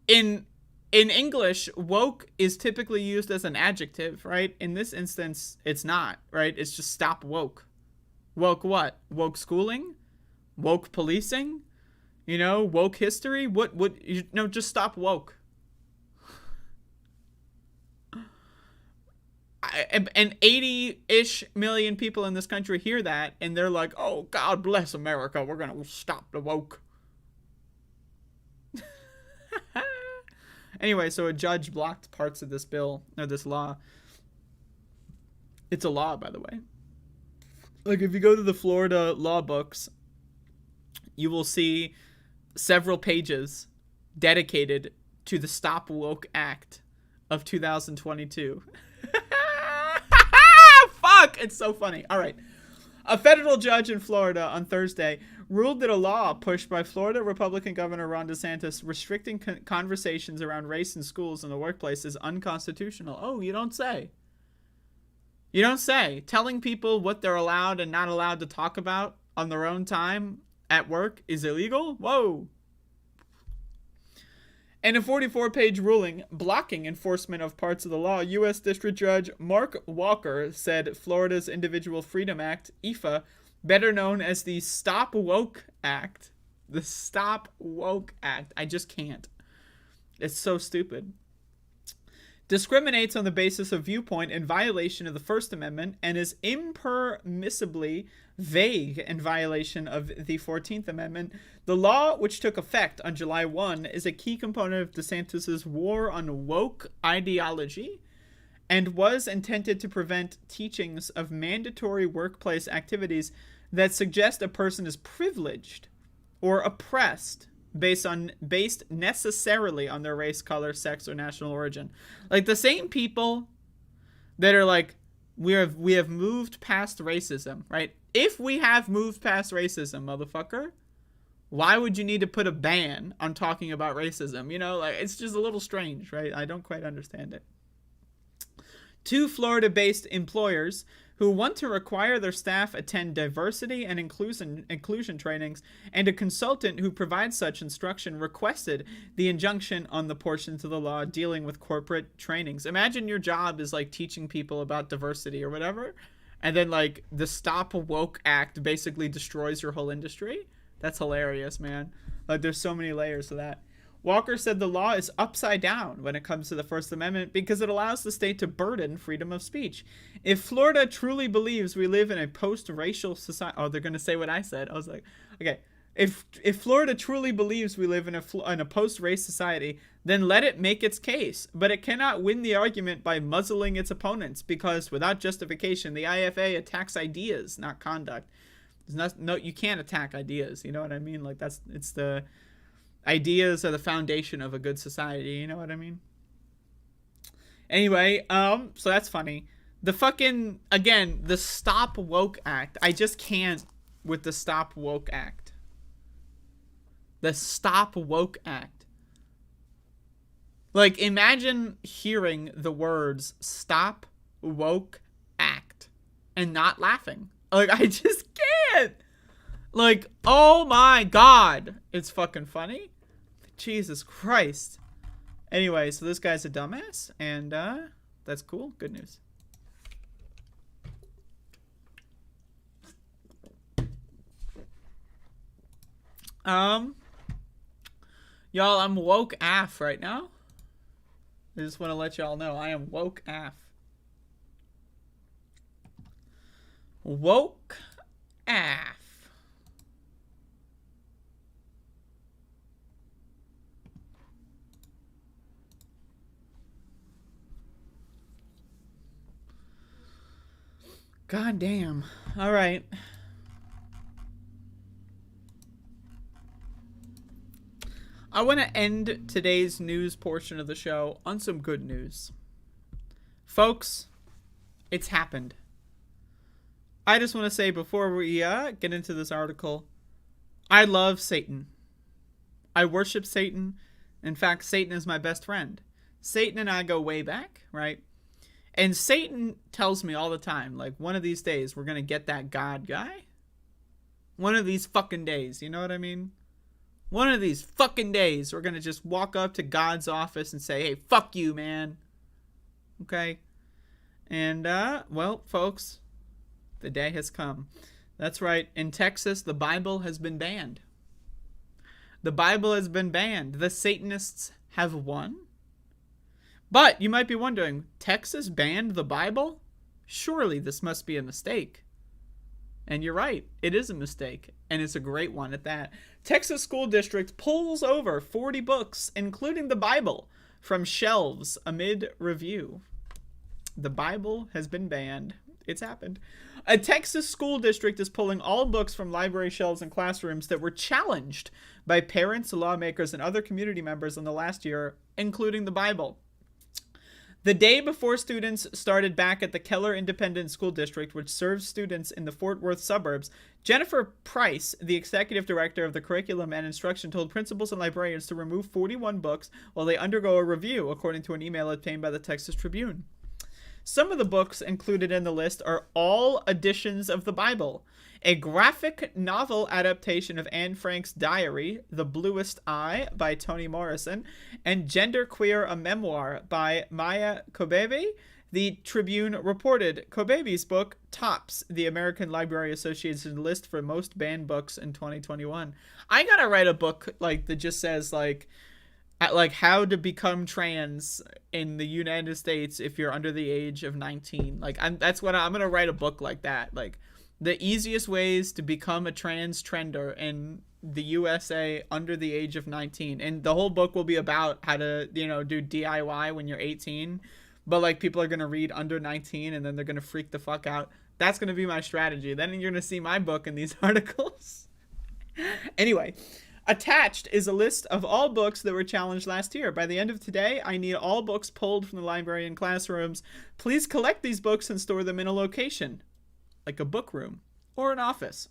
[SPEAKER 7] in English, woke is typically used as an adjective, right? In this instance, it's not, right? It's just stop woke. Woke what? Woke schooling? Woke policing? You know, woke history? Just stop woke. And 80-ish million people in this country hear that, and they're like, oh, God bless America, we're going to stop the woke. Anyway, so a judge blocked parts of this bill, or this law. It's a law, by the way. Like, if you go to the Florida law books, you will see several pages dedicated to the Stop Woke Act of 2022. Fuck! It's so funny. All right. A federal judge in Florida on Thursday ruled that a law pushed by Florida Republican Governor Ron DeSantis restricting conversations around race in schools and the workplace is unconstitutional. Oh, you don't say. You don't say. Telling people what they're allowed and not allowed to talk about on their own time at work is illegal? Whoa. In a 44-page ruling blocking enforcement of parts of the law, U.S. District Judge Mark Walker said Florida's Individual Freedom Act, IFA, better known as the Stop Woke Act, the Stop Woke Act, I just can't. It's so stupid. Discriminates on the basis of viewpoint in violation of the First Amendment and is impermissibly vague in violation of the 14th Amendment. The law, which took effect on July 1, is a key component of DeSantis' war on woke ideology and was intended to prevent teachings of mandatory workplace activities that suggest a person is privileged or oppressed based necessarily on their race, color, sex, or national origin. Like the same people that are like, we have moved past racism, right? If we have moved past racism, motherfucker, why would you need to put a ban on talking about racism? You know, like, it's just a little strange, right? I don't quite understand it. 2 Florida-based employers who want to require their staff attend diversity and inclusion trainings, and a consultant who provides such instruction requested the injunction on the portions of the law dealing with corporate trainings. Imagine your job is like teaching people about diversity or whatever, and then like the Stop Woke Act basically destroys your whole industry. That's hilarious, man. Like, there's so many layers to that. Walker said the law is upside down when it comes to the First Amendment because it allows the state to burden freedom of speech. If Florida truly believes we live in a post-racial society... Oh, they're going to say what I said. I was like, okay. If Florida truly believes we live in a post-race society, then let it make its case. But it cannot win the argument by muzzling its opponents because, without justification, the IFA attacks ideas, not conduct. You can't attack ideas. You know what I mean? Like, it's the... Ideas are the foundation of a good society, you know what I mean? Anyway, so that's funny. The fucking, again, the Stop Woke Act. I just can't with the Stop Woke Act. The Stop Woke Act. Like, imagine hearing the words Stop Woke Act and not laughing. Like, I just can't. Like, oh my God. It's fucking funny. Jesus Christ. Anyway, so this guy's a dumbass, and that's cool. Good news. Y'all, I'm woke AF right now. I just want to let y'all know I am woke AF. Woke AF. God damn. All right. I want to end today's news portion of the show on some good news. Folks, it's happened. I just want to say before we get into this article, I love Satan. I worship Satan. In fact, Satan is my best friend. Satan and I go way back, right? And Satan tells me all the time, like, one of these days, we're going to get that God guy. One of these fucking days, you know what I mean? One of these fucking days, we're going to just walk up to God's office and say, hey, fuck you, man. Okay? And, well, folks, the day has come. That's right. In Texas, the Bible has been banned. The Bible has been banned. The Satanists have won. But you might be wondering, Texas banned the Bible? Surely this must be a mistake. And you're right, it is a mistake, and it's a great one at that. Texas school district pulls over 40 books, including the Bible, from shelves amid review. The Bible has been banned. It's happened. A Texas school district is pulling all books from library shelves and classrooms that were challenged by parents, lawmakers, and other community members in the last year, including the Bible. The day before students started back at the Keller Independent School District, which serves students in the Fort Worth suburbs, Jennifer Price, the executive director of the curriculum and instruction, told principals and librarians to remove 41 books while they undergo a review, according to an email obtained by the Texas Tribune. Some of the books included in the list are all editions of the Bible, a graphic novel adaptation of Anne Frank's diary, The Bluest Eye, by Toni Morrison, and Genderqueer, a memoir by Maya Kobebi. The Tribune reported Kobebi's book tops the American Library Association list for most banned books in 2021. I gotta write a book like that just says like how to become trans in the United States if you're under the age of 19. Like I'm gonna write a book like that. Like the easiest ways to become a trans trender in the USA under the age of 19. And the whole book will be about how to, do DIY when you're 18. But like people are gonna read under 19 and then they're gonna freak the fuck out. That's gonna be my strategy. Then you're gonna see my book in these articles. Anyway, attached is a list of all books that were challenged last year. By the end of today, I need all books pulled from the library and classrooms. Please collect these books and store them in a location, like a book room or an office.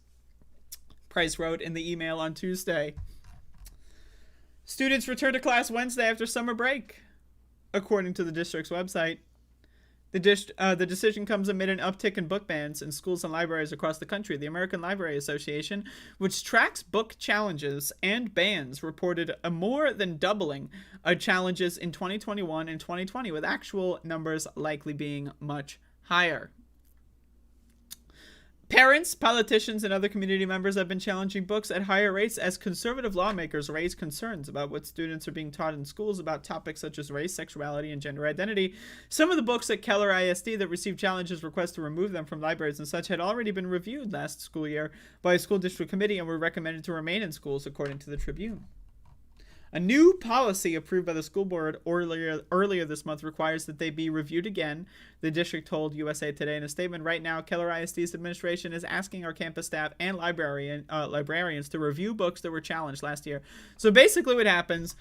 [SPEAKER 7] Price wrote in the email on Tuesday. Students return to class Wednesday after summer break, according to the district's website. The decision comes amid an uptick in book bans in schools and libraries across the country. The American Library Association, which tracks book challenges and bans, reported a more than doubling of challenges in 2021 and 2020, with actual numbers likely being much higher. Parents, politicians, and other community members have been challenging books at higher rates as conservative lawmakers raise concerns about what students are being taught in schools about topics such as race, sexuality, and gender identity. Some of the books at Keller ISD that received challenges requests to remove them from libraries and such had already been reviewed last school year by a school district committee and were recommended to remain in schools, according to the Tribune. A new policy approved by the school board earlier this month requires that they be reviewed again, the district told USA Today in a statement. Right now, Keller ISD's administration is asking our campus staff and librarians to review books that were challenged last year. So basically what happens,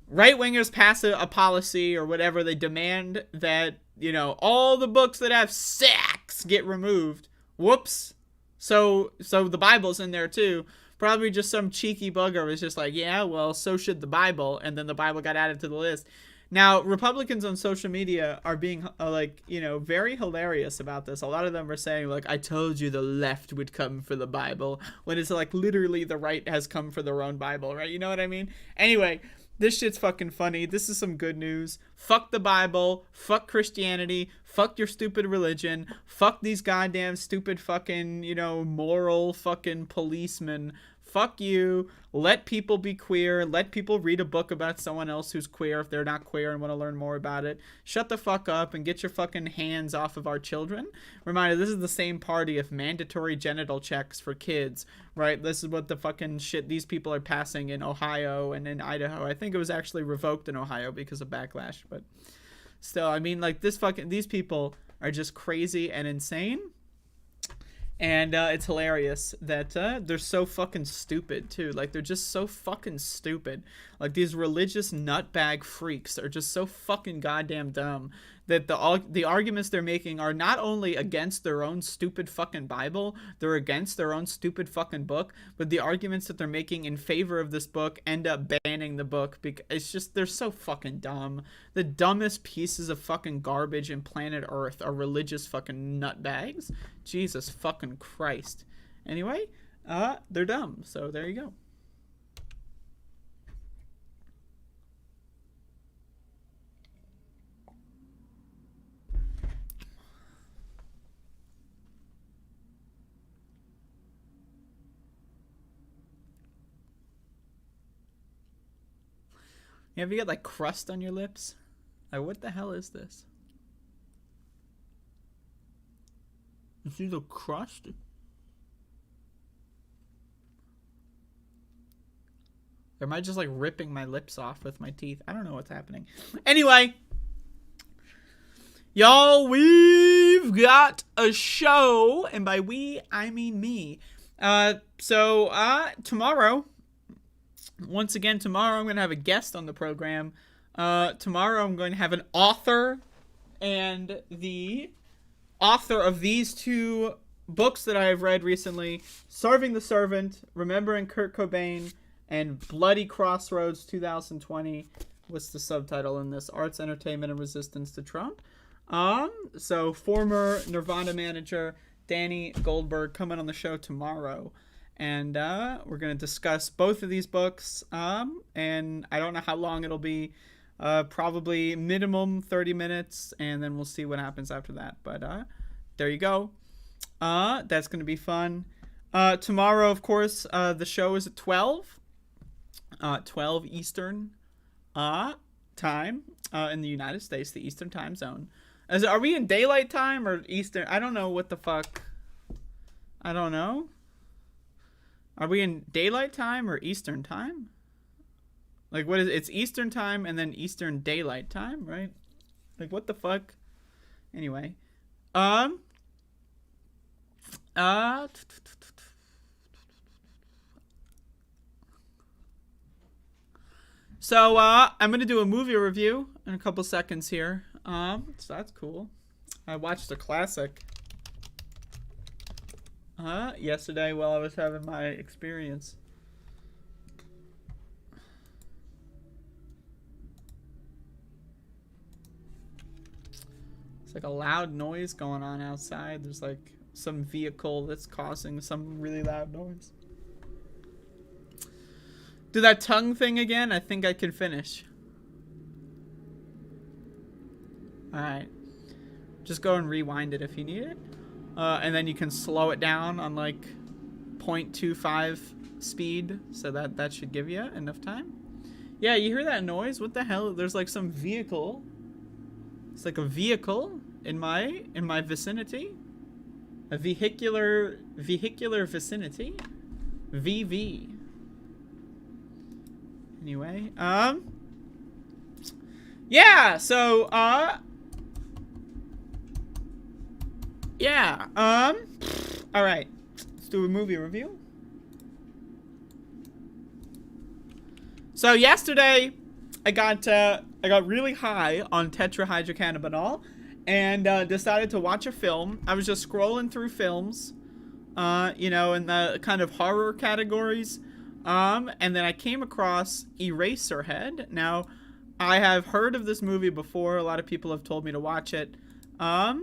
[SPEAKER 7] right-wingers pass a policy or whatever, they demand that, all the books that have sex get removed. Whoops. So the Bible's in there too. Probably just some cheeky bugger was just like, yeah, well, so should the Bible. And then the Bible got added to the list. Now, Republicans on social media are being, very hilarious about this. A lot of them are saying, I told you the left would come for the Bible. When it's literally the right has come for their own Bible, right? You know what I mean? Anyway, this shit's fucking funny. This is some good news. Fuck the Bible. Fuck Christianity. Fuck your stupid religion. Fuck these goddamn stupid fucking, moral fucking policemen. Fuck you. Let people be queer. Let people read a book about someone else who's queer if they're not queer and want to learn more about it. Shut the fuck up and get your fucking hands off of our children. Reminder, this is the same party of mandatory genital checks for kids, right? This is what the fucking shit these people are passing in Ohio and in Idaho. I think it was actually revoked in Ohio because of backlash, but still, these people are just crazy and insane. And it's hilarious that they're so fucking stupid, too. They're just so fucking stupid. These religious nutbag freaks are just so fucking goddamn dumb that the arguments they're making are not only against their own stupid fucking Bible, they're against their own stupid fucking book, but the arguments that they're making in favor of this book end up banning the book because it's just, they're so fucking dumb. The dumbest pieces of fucking garbage in planet Earth are religious fucking nutbags. Jesus fucking Christ. Anyway, they're dumb, so there you go. You ever get crust on your lips? What the hell is this? Is this a crust? Or am I just ripping my lips off with my teeth? I don't know what's happening. Anyway, y'all, we've got a show, and by we, I mean me. Tomorrow, once again, tomorrow I'm going to have a guest on the program. Tomorrow I'm going to have an author, and the author of these two books that I have read recently, Serving the Servant, Remembering Kurt Cobain, and Bloody Crossroads 2020. What's the subtitle in this? Arts, Entertainment, and Resistance to Trump. So former Nirvana manager Danny Goldberg coming on the show tomorrow. And we're going to discuss both of these books. And I don't know how long it'll be. Probably minimum 30 minutes. And then we'll see what happens after that. But there you go. That's going to be fun. Tomorrow, of course, the show is at 12. 12 Eastern time in the United States, the Eastern time zone. Are we in daylight time or Eastern? I don't know what the fuck. I don't know. Are we in daylight time or Eastern time? What is it? It's Eastern time and then Eastern daylight time, right? What the fuck? Anyway. So I'm gonna do a movie review in a couple seconds here. So that's cool. I watched a classic yesterday while I was having my experience. It's like a loud noise going on outside. There's like some vehicle that's causing some really loud noise. Do that tongue thing again. I think I can finish. Alright. Just go and rewind it if you need it. And then you can slow it down on like 0.25 speed. So that should give you enough time. Yeah, you hear that noise? What the hell? There's like some vehicle. It's like a vehicle in my vicinity. A vehicular vicinity. VV. Anyway, yeah, so, yeah, alright, let's do a movie review. So yesterday, I got really high on tetrahydrocannabinol, and, decided to watch a film. I was just scrolling through films, you know, in the kind of horror categories. And then I came across Eraserhead. Now, I have heard of this movie before. A lot of people have told me to watch it. Well,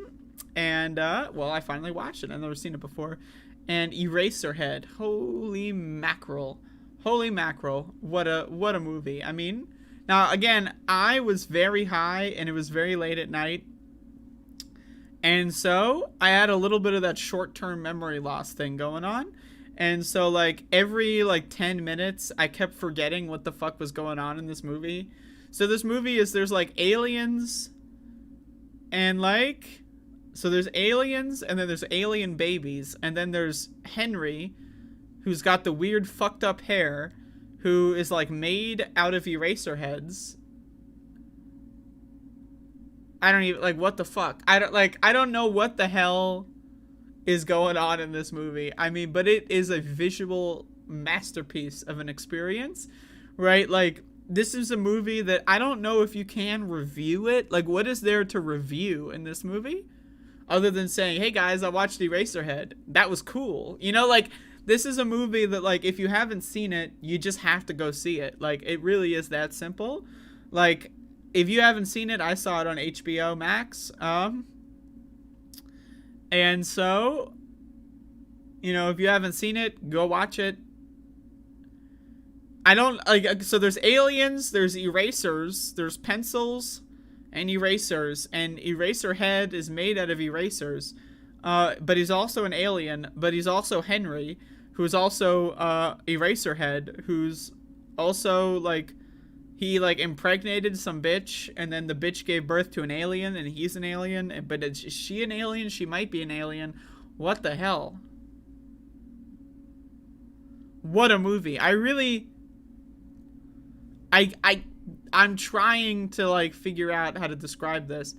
[SPEAKER 7] I finally watched it. I've never seen it before. And Eraserhead. Holy mackerel. Holy mackerel. What a movie. I mean, now, again, I was very high, and it was very late at night. And so, I had a little bit of that short-term memory loss thing going on. And so, like, every, like, 10 minutes, I kept forgetting what the fuck was going on in this movie. So this movie is, there's, like, aliens, and, like, so there's aliens, and then there's alien babies, and then there's Henry, who's got the weird fucked up hair, who is, like, made out of eraser heads. I don't even, like, what the fuck? I don't know what the hell is going on in this movie. I mean, but it is a visual masterpiece of an experience, right? Like, this is a movie that I don't know if you can review it. Like, what is there to review in this movie? Other than saying, hey guys, I watched Eraserhead. That was cool. You know, like, this is a movie that, like, if you haven't seen it, you just have to go see it. Like, it really is that simple. Like, if you haven't seen it, I saw it on HBO Max. And so, you know, if you haven't seen it, go watch it. I don't, like, so there's aliens, there's erasers, there's pencils, and erasers. And Eraserhead is made out of erasers. But he's also an alien, but he's also Henry, who's also Eraserhead, who's also, like, he, like, impregnated some bitch, and then the bitch gave birth to an alien, and he's an alien. But is she an alien? She might be an alien. What the hell? What a movie. I really... I'm trying to, like, figure out how to describe this.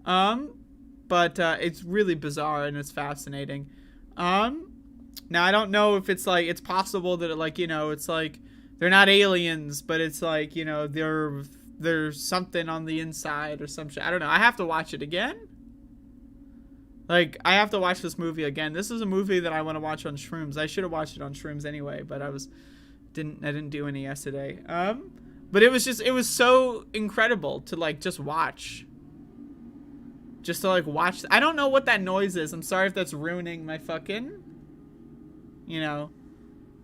[SPEAKER 7] But it's really bizarre, and it's fascinating. Now, I don't know if it's, like, it's possible that, it, like, you know, it's, like, they're not aliens, but it's like, you know, there's something on the inside or some shit. I don't know. I have to watch it again. Like, I have to watch this movie again. This is a movie that I want to watch on shrooms. I should have watched it on shrooms anyway, but I didn't do any yesterday. But it was so incredible to, like, just watch. Just to, like, watch. I don't know what that noise is. I'm sorry if that's ruining my fucking, you know,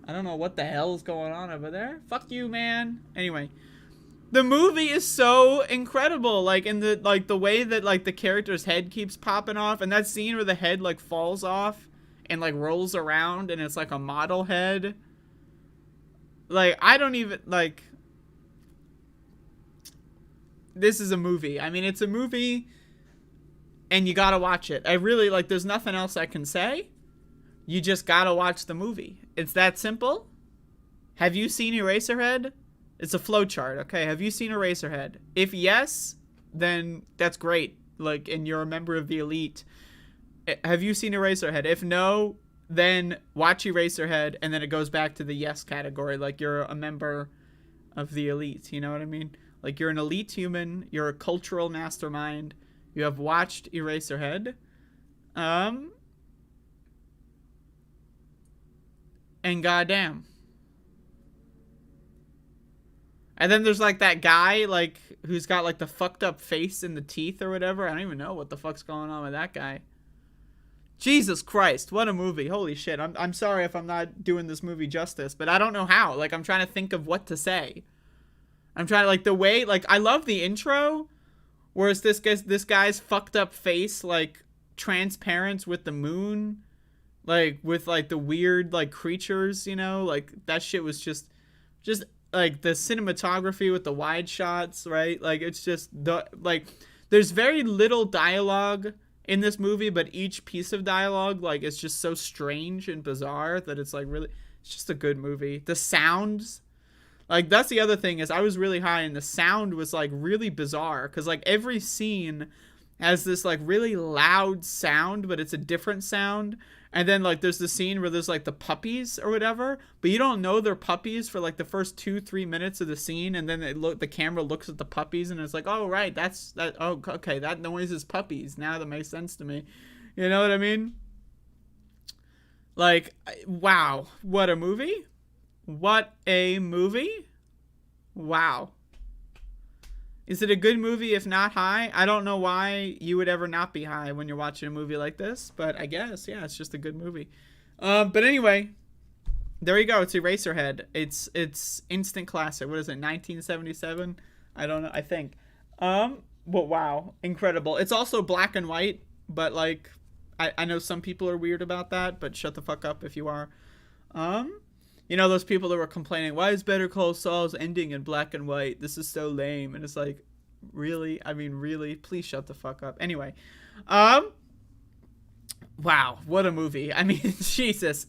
[SPEAKER 7] I don't know what the hell is going on over there. Fuck you, man. Anyway, the movie is so incredible. Like, in the way that, like, the character's head keeps popping off, and that scene where the head, like, falls off and, like, rolls around, and it's like a model head. Like, I don't even, like, this is a movie. I mean, it's a movie, and you gotta watch it. I really, like, there's nothing else I can say. You just gotta watch the movie. It's that simple. Have you seen Eraserhead? It's a flowchart, okay? Have you seen Eraserhead? If yes, then that's great. Like, and you're a member of the elite. Have you seen Eraserhead? If no, then watch Eraserhead, and then it goes back to the yes category. Like, you're a member of the elite. You know what I mean? Like, you're an elite human. You're a cultural mastermind. You have watched Eraserhead. And goddamn. And then there's like that guy, like, who's got like the fucked up face and the teeth or whatever. I don't even know what the fuck's going on with that guy. Jesus Christ, what a movie. Holy shit. I'm sorry if I'm not doing this movie justice, but I don't know how. Like, I'm trying to think of what to say. I'm trying to, like, the way, like, I love the intro, whereas this guy's fucked up face, like, transparent with the moon, like, with, like, the weird, like, creatures, you know? Like, that shit was just, like, the cinematography with the wide shots, right? Like, it's just, there's very little dialogue in this movie, but each piece of dialogue, like, it's just so strange and bizarre that it's, like, really, it's just a good movie. The sounds, like, that's the other thing, is I was really high, and the sound was, like, really bizarre, because, like, every scene has this, like, really loud sound, but it's a different sound. And then, like, there's the scene where there's, like, the puppies or whatever, but you don't know they're puppies for, like, the first 2-3 minutes of the scene, and then the camera looks at the puppies, and it's like, oh, right, oh, okay, that noise is puppies. Now that makes sense to me. You know what I mean? Like, wow, what a movie. What a movie. Wow. Is it a good movie if not high? I don't know why you would ever not be high when you're watching a movie like this, but I guess, yeah, it's just a good movie. But anyway, there you go. It's Eraserhead. It's instant classic. What is it, 1977? I don't know. I think. But wow, incredible. It's also black and white, but like, I know some people are weird about that, but shut the fuck up if you are. You know, those people that were complaining, why is Better Call Saul's ending in black and white? This is so lame. And it's like, really? I mean, really? Please shut the fuck up. Anyway. Wow, what a movie. I mean, Jesus.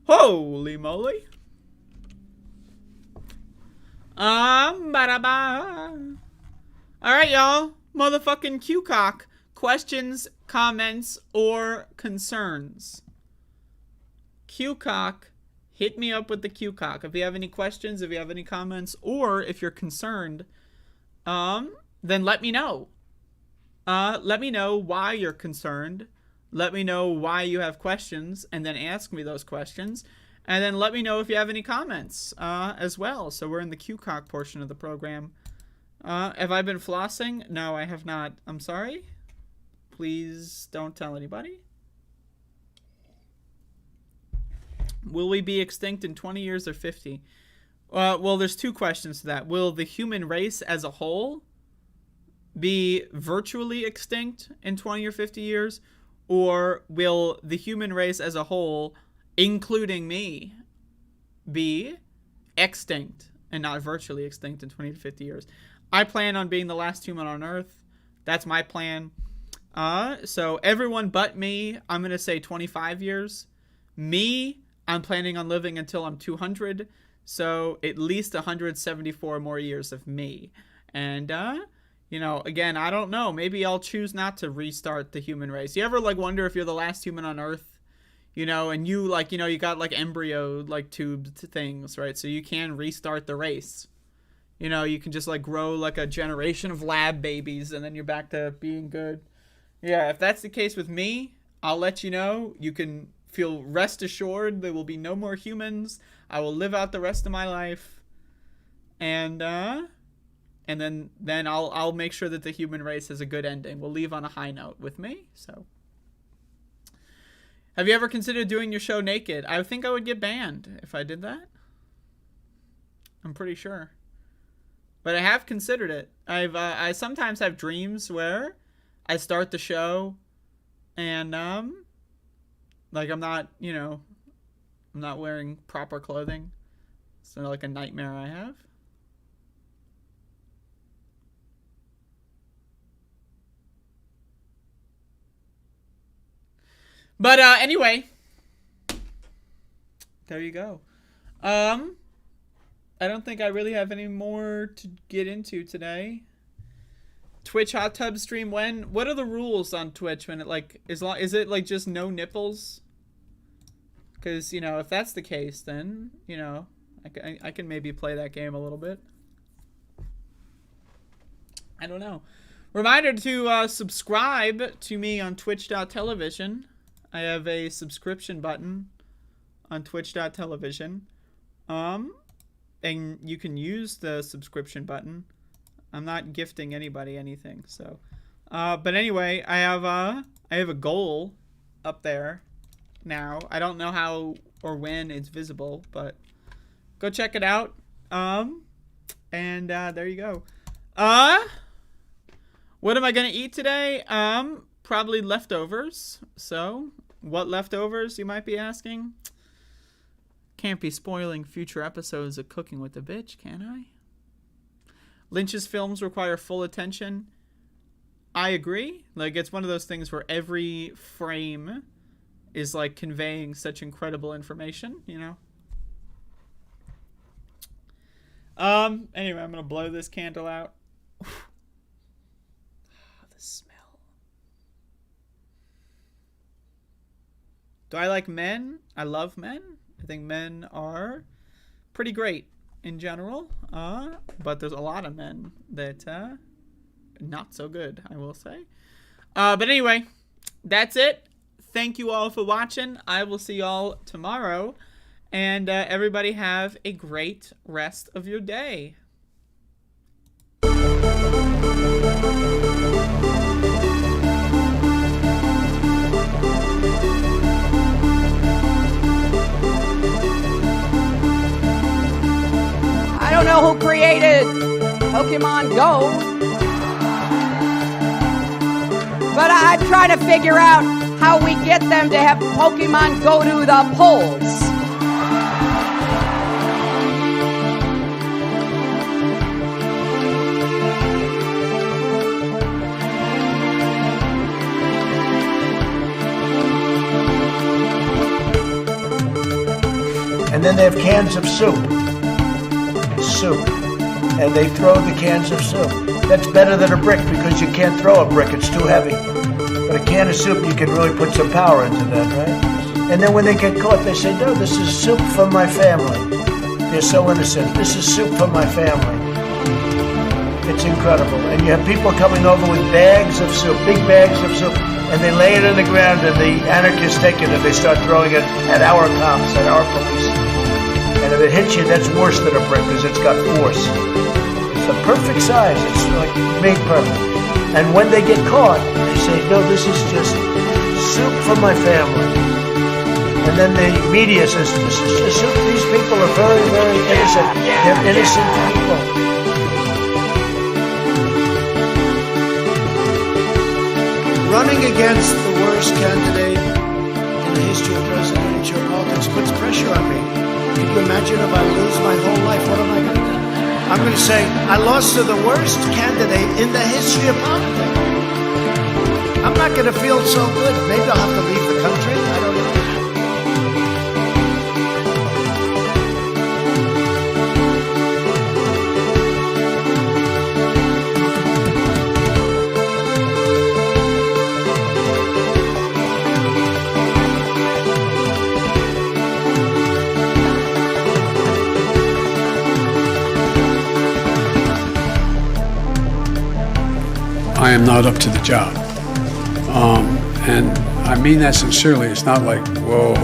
[SPEAKER 7] Holy moly. Ba-da-ba. All right, y'all. Motherfucking Q-cock. Questions, comments, or concerns? Q-cock. Hit me up with the Q-cock. If you have any questions, if you have any comments, or if you're concerned, then let me know. Let me know why you're concerned. Let me know why you have questions, and then ask me those questions. And then let me know if you have any comments as well. So we're in the Q-cock portion of the program. Have I been flossing? No, I have not. I'm sorry. Please don't tell anybody. Will we be extinct in 20 years or 50? Well, there's two questions to that. Will the human race as a whole be virtually extinct in 20 or 50 years? Or will the human race as a whole, including me, be extinct and not virtually extinct in 20 to 50 years? I plan on being the last human on Earth. That's my plan. So everyone but me, I'm going to say 25 years. Me, I'm planning on living until I'm 200, so at least 174 more years of me. And, you know, again, I don't know. Maybe I'll choose not to restart the human race. You ever, like, wonder if you're the last human on Earth, you know, and you, like, you know, you got, like, embryo, like, tube things, right? So you can restart the race. You know, you can just, like, grow, like, a generation of lab babies, and then you're back to being good. Yeah, if that's the case with me, I'll let you know. You can feel rest assured there will be no more humans. I will live out the rest of my life, and then I'll make sure that the human race has a good ending. We'll leave on a high note with me. So, have you ever considered doing your show naked? I think I would get banned if I did that. I'm pretty sure, but I have considered it. I sometimes have dreams where I start the show, and like, I'm not, you know, I'm not wearing proper clothing. It's like a nightmare I have. But anyway, there you go. I don't think I really have any more to get into today. Twitch hot tub stream when? What are the rules on Twitch when it, like, is it like just no nipples? Because, you know, if that's the case, then, you know, I can maybe play that game a little bit. I don't know. Reminder to subscribe to me on twitch.television. I have a subscription button on twitch.television. And you can use the subscription button. I'm not gifting anybody anything, so. But anyway, I have a goal up there now. I don't know how or when it's visible, but go check it out. And there you go. What am I gonna eat today? Probably leftovers. So, what leftovers, you might be asking? Can't be spoiling future episodes of Cooking with the Bitch, can I? Lynch's films require full attention. I agree. Like, it's one of those things where every frame is, like, conveying such incredible information, you know? Anyway, I'm gonna blow this candle out. The smell. Do I like men? I love men. I think men are pretty great in general, but there's a lot of men that not so good, I will say. But anyway, that's it. Thank you all for watching. I will see y'all tomorrow, and everybody have a great rest of your day.
[SPEAKER 5] I don't know who created Pokemon Go, but I'm trying to figure out how we get them to have Pokemon go to the polls.
[SPEAKER 1] And then they have cans of soup. And they throw the cans of soup. That's better than a brick because you can't throw a brick, it's too heavy. But a can of soup, you can really put some power into that, right? And then when they get caught, they say, no, this is soup for my family. They're so innocent. This is soup for my family. It's incredible. And you have people coming over with bags of soup, big bags of soup, and they lay it on the ground, and the anarchists take it and they start throwing it at our cops, at our police. And if it hits you, that's worse than a brick because it's got force. It's the perfect size. It's like made perfect. And when they get caught, they say, no, this is just soup for my family. And then the media says, this is just soup. These people are very, very innocent. They're innocent people.
[SPEAKER 8] Running against the worst candidate in the history of presidential politics puts pressure on me. Can you imagine if I lose my whole life? What am I going to do? I'm going to say, I lost to the worst candidate in the history of politics. I'm not going to feel so good. Maybe I'll have to leave the country. I don't know.
[SPEAKER 2] I am not up to the job. And I mean that sincerely. It's not like, whoa,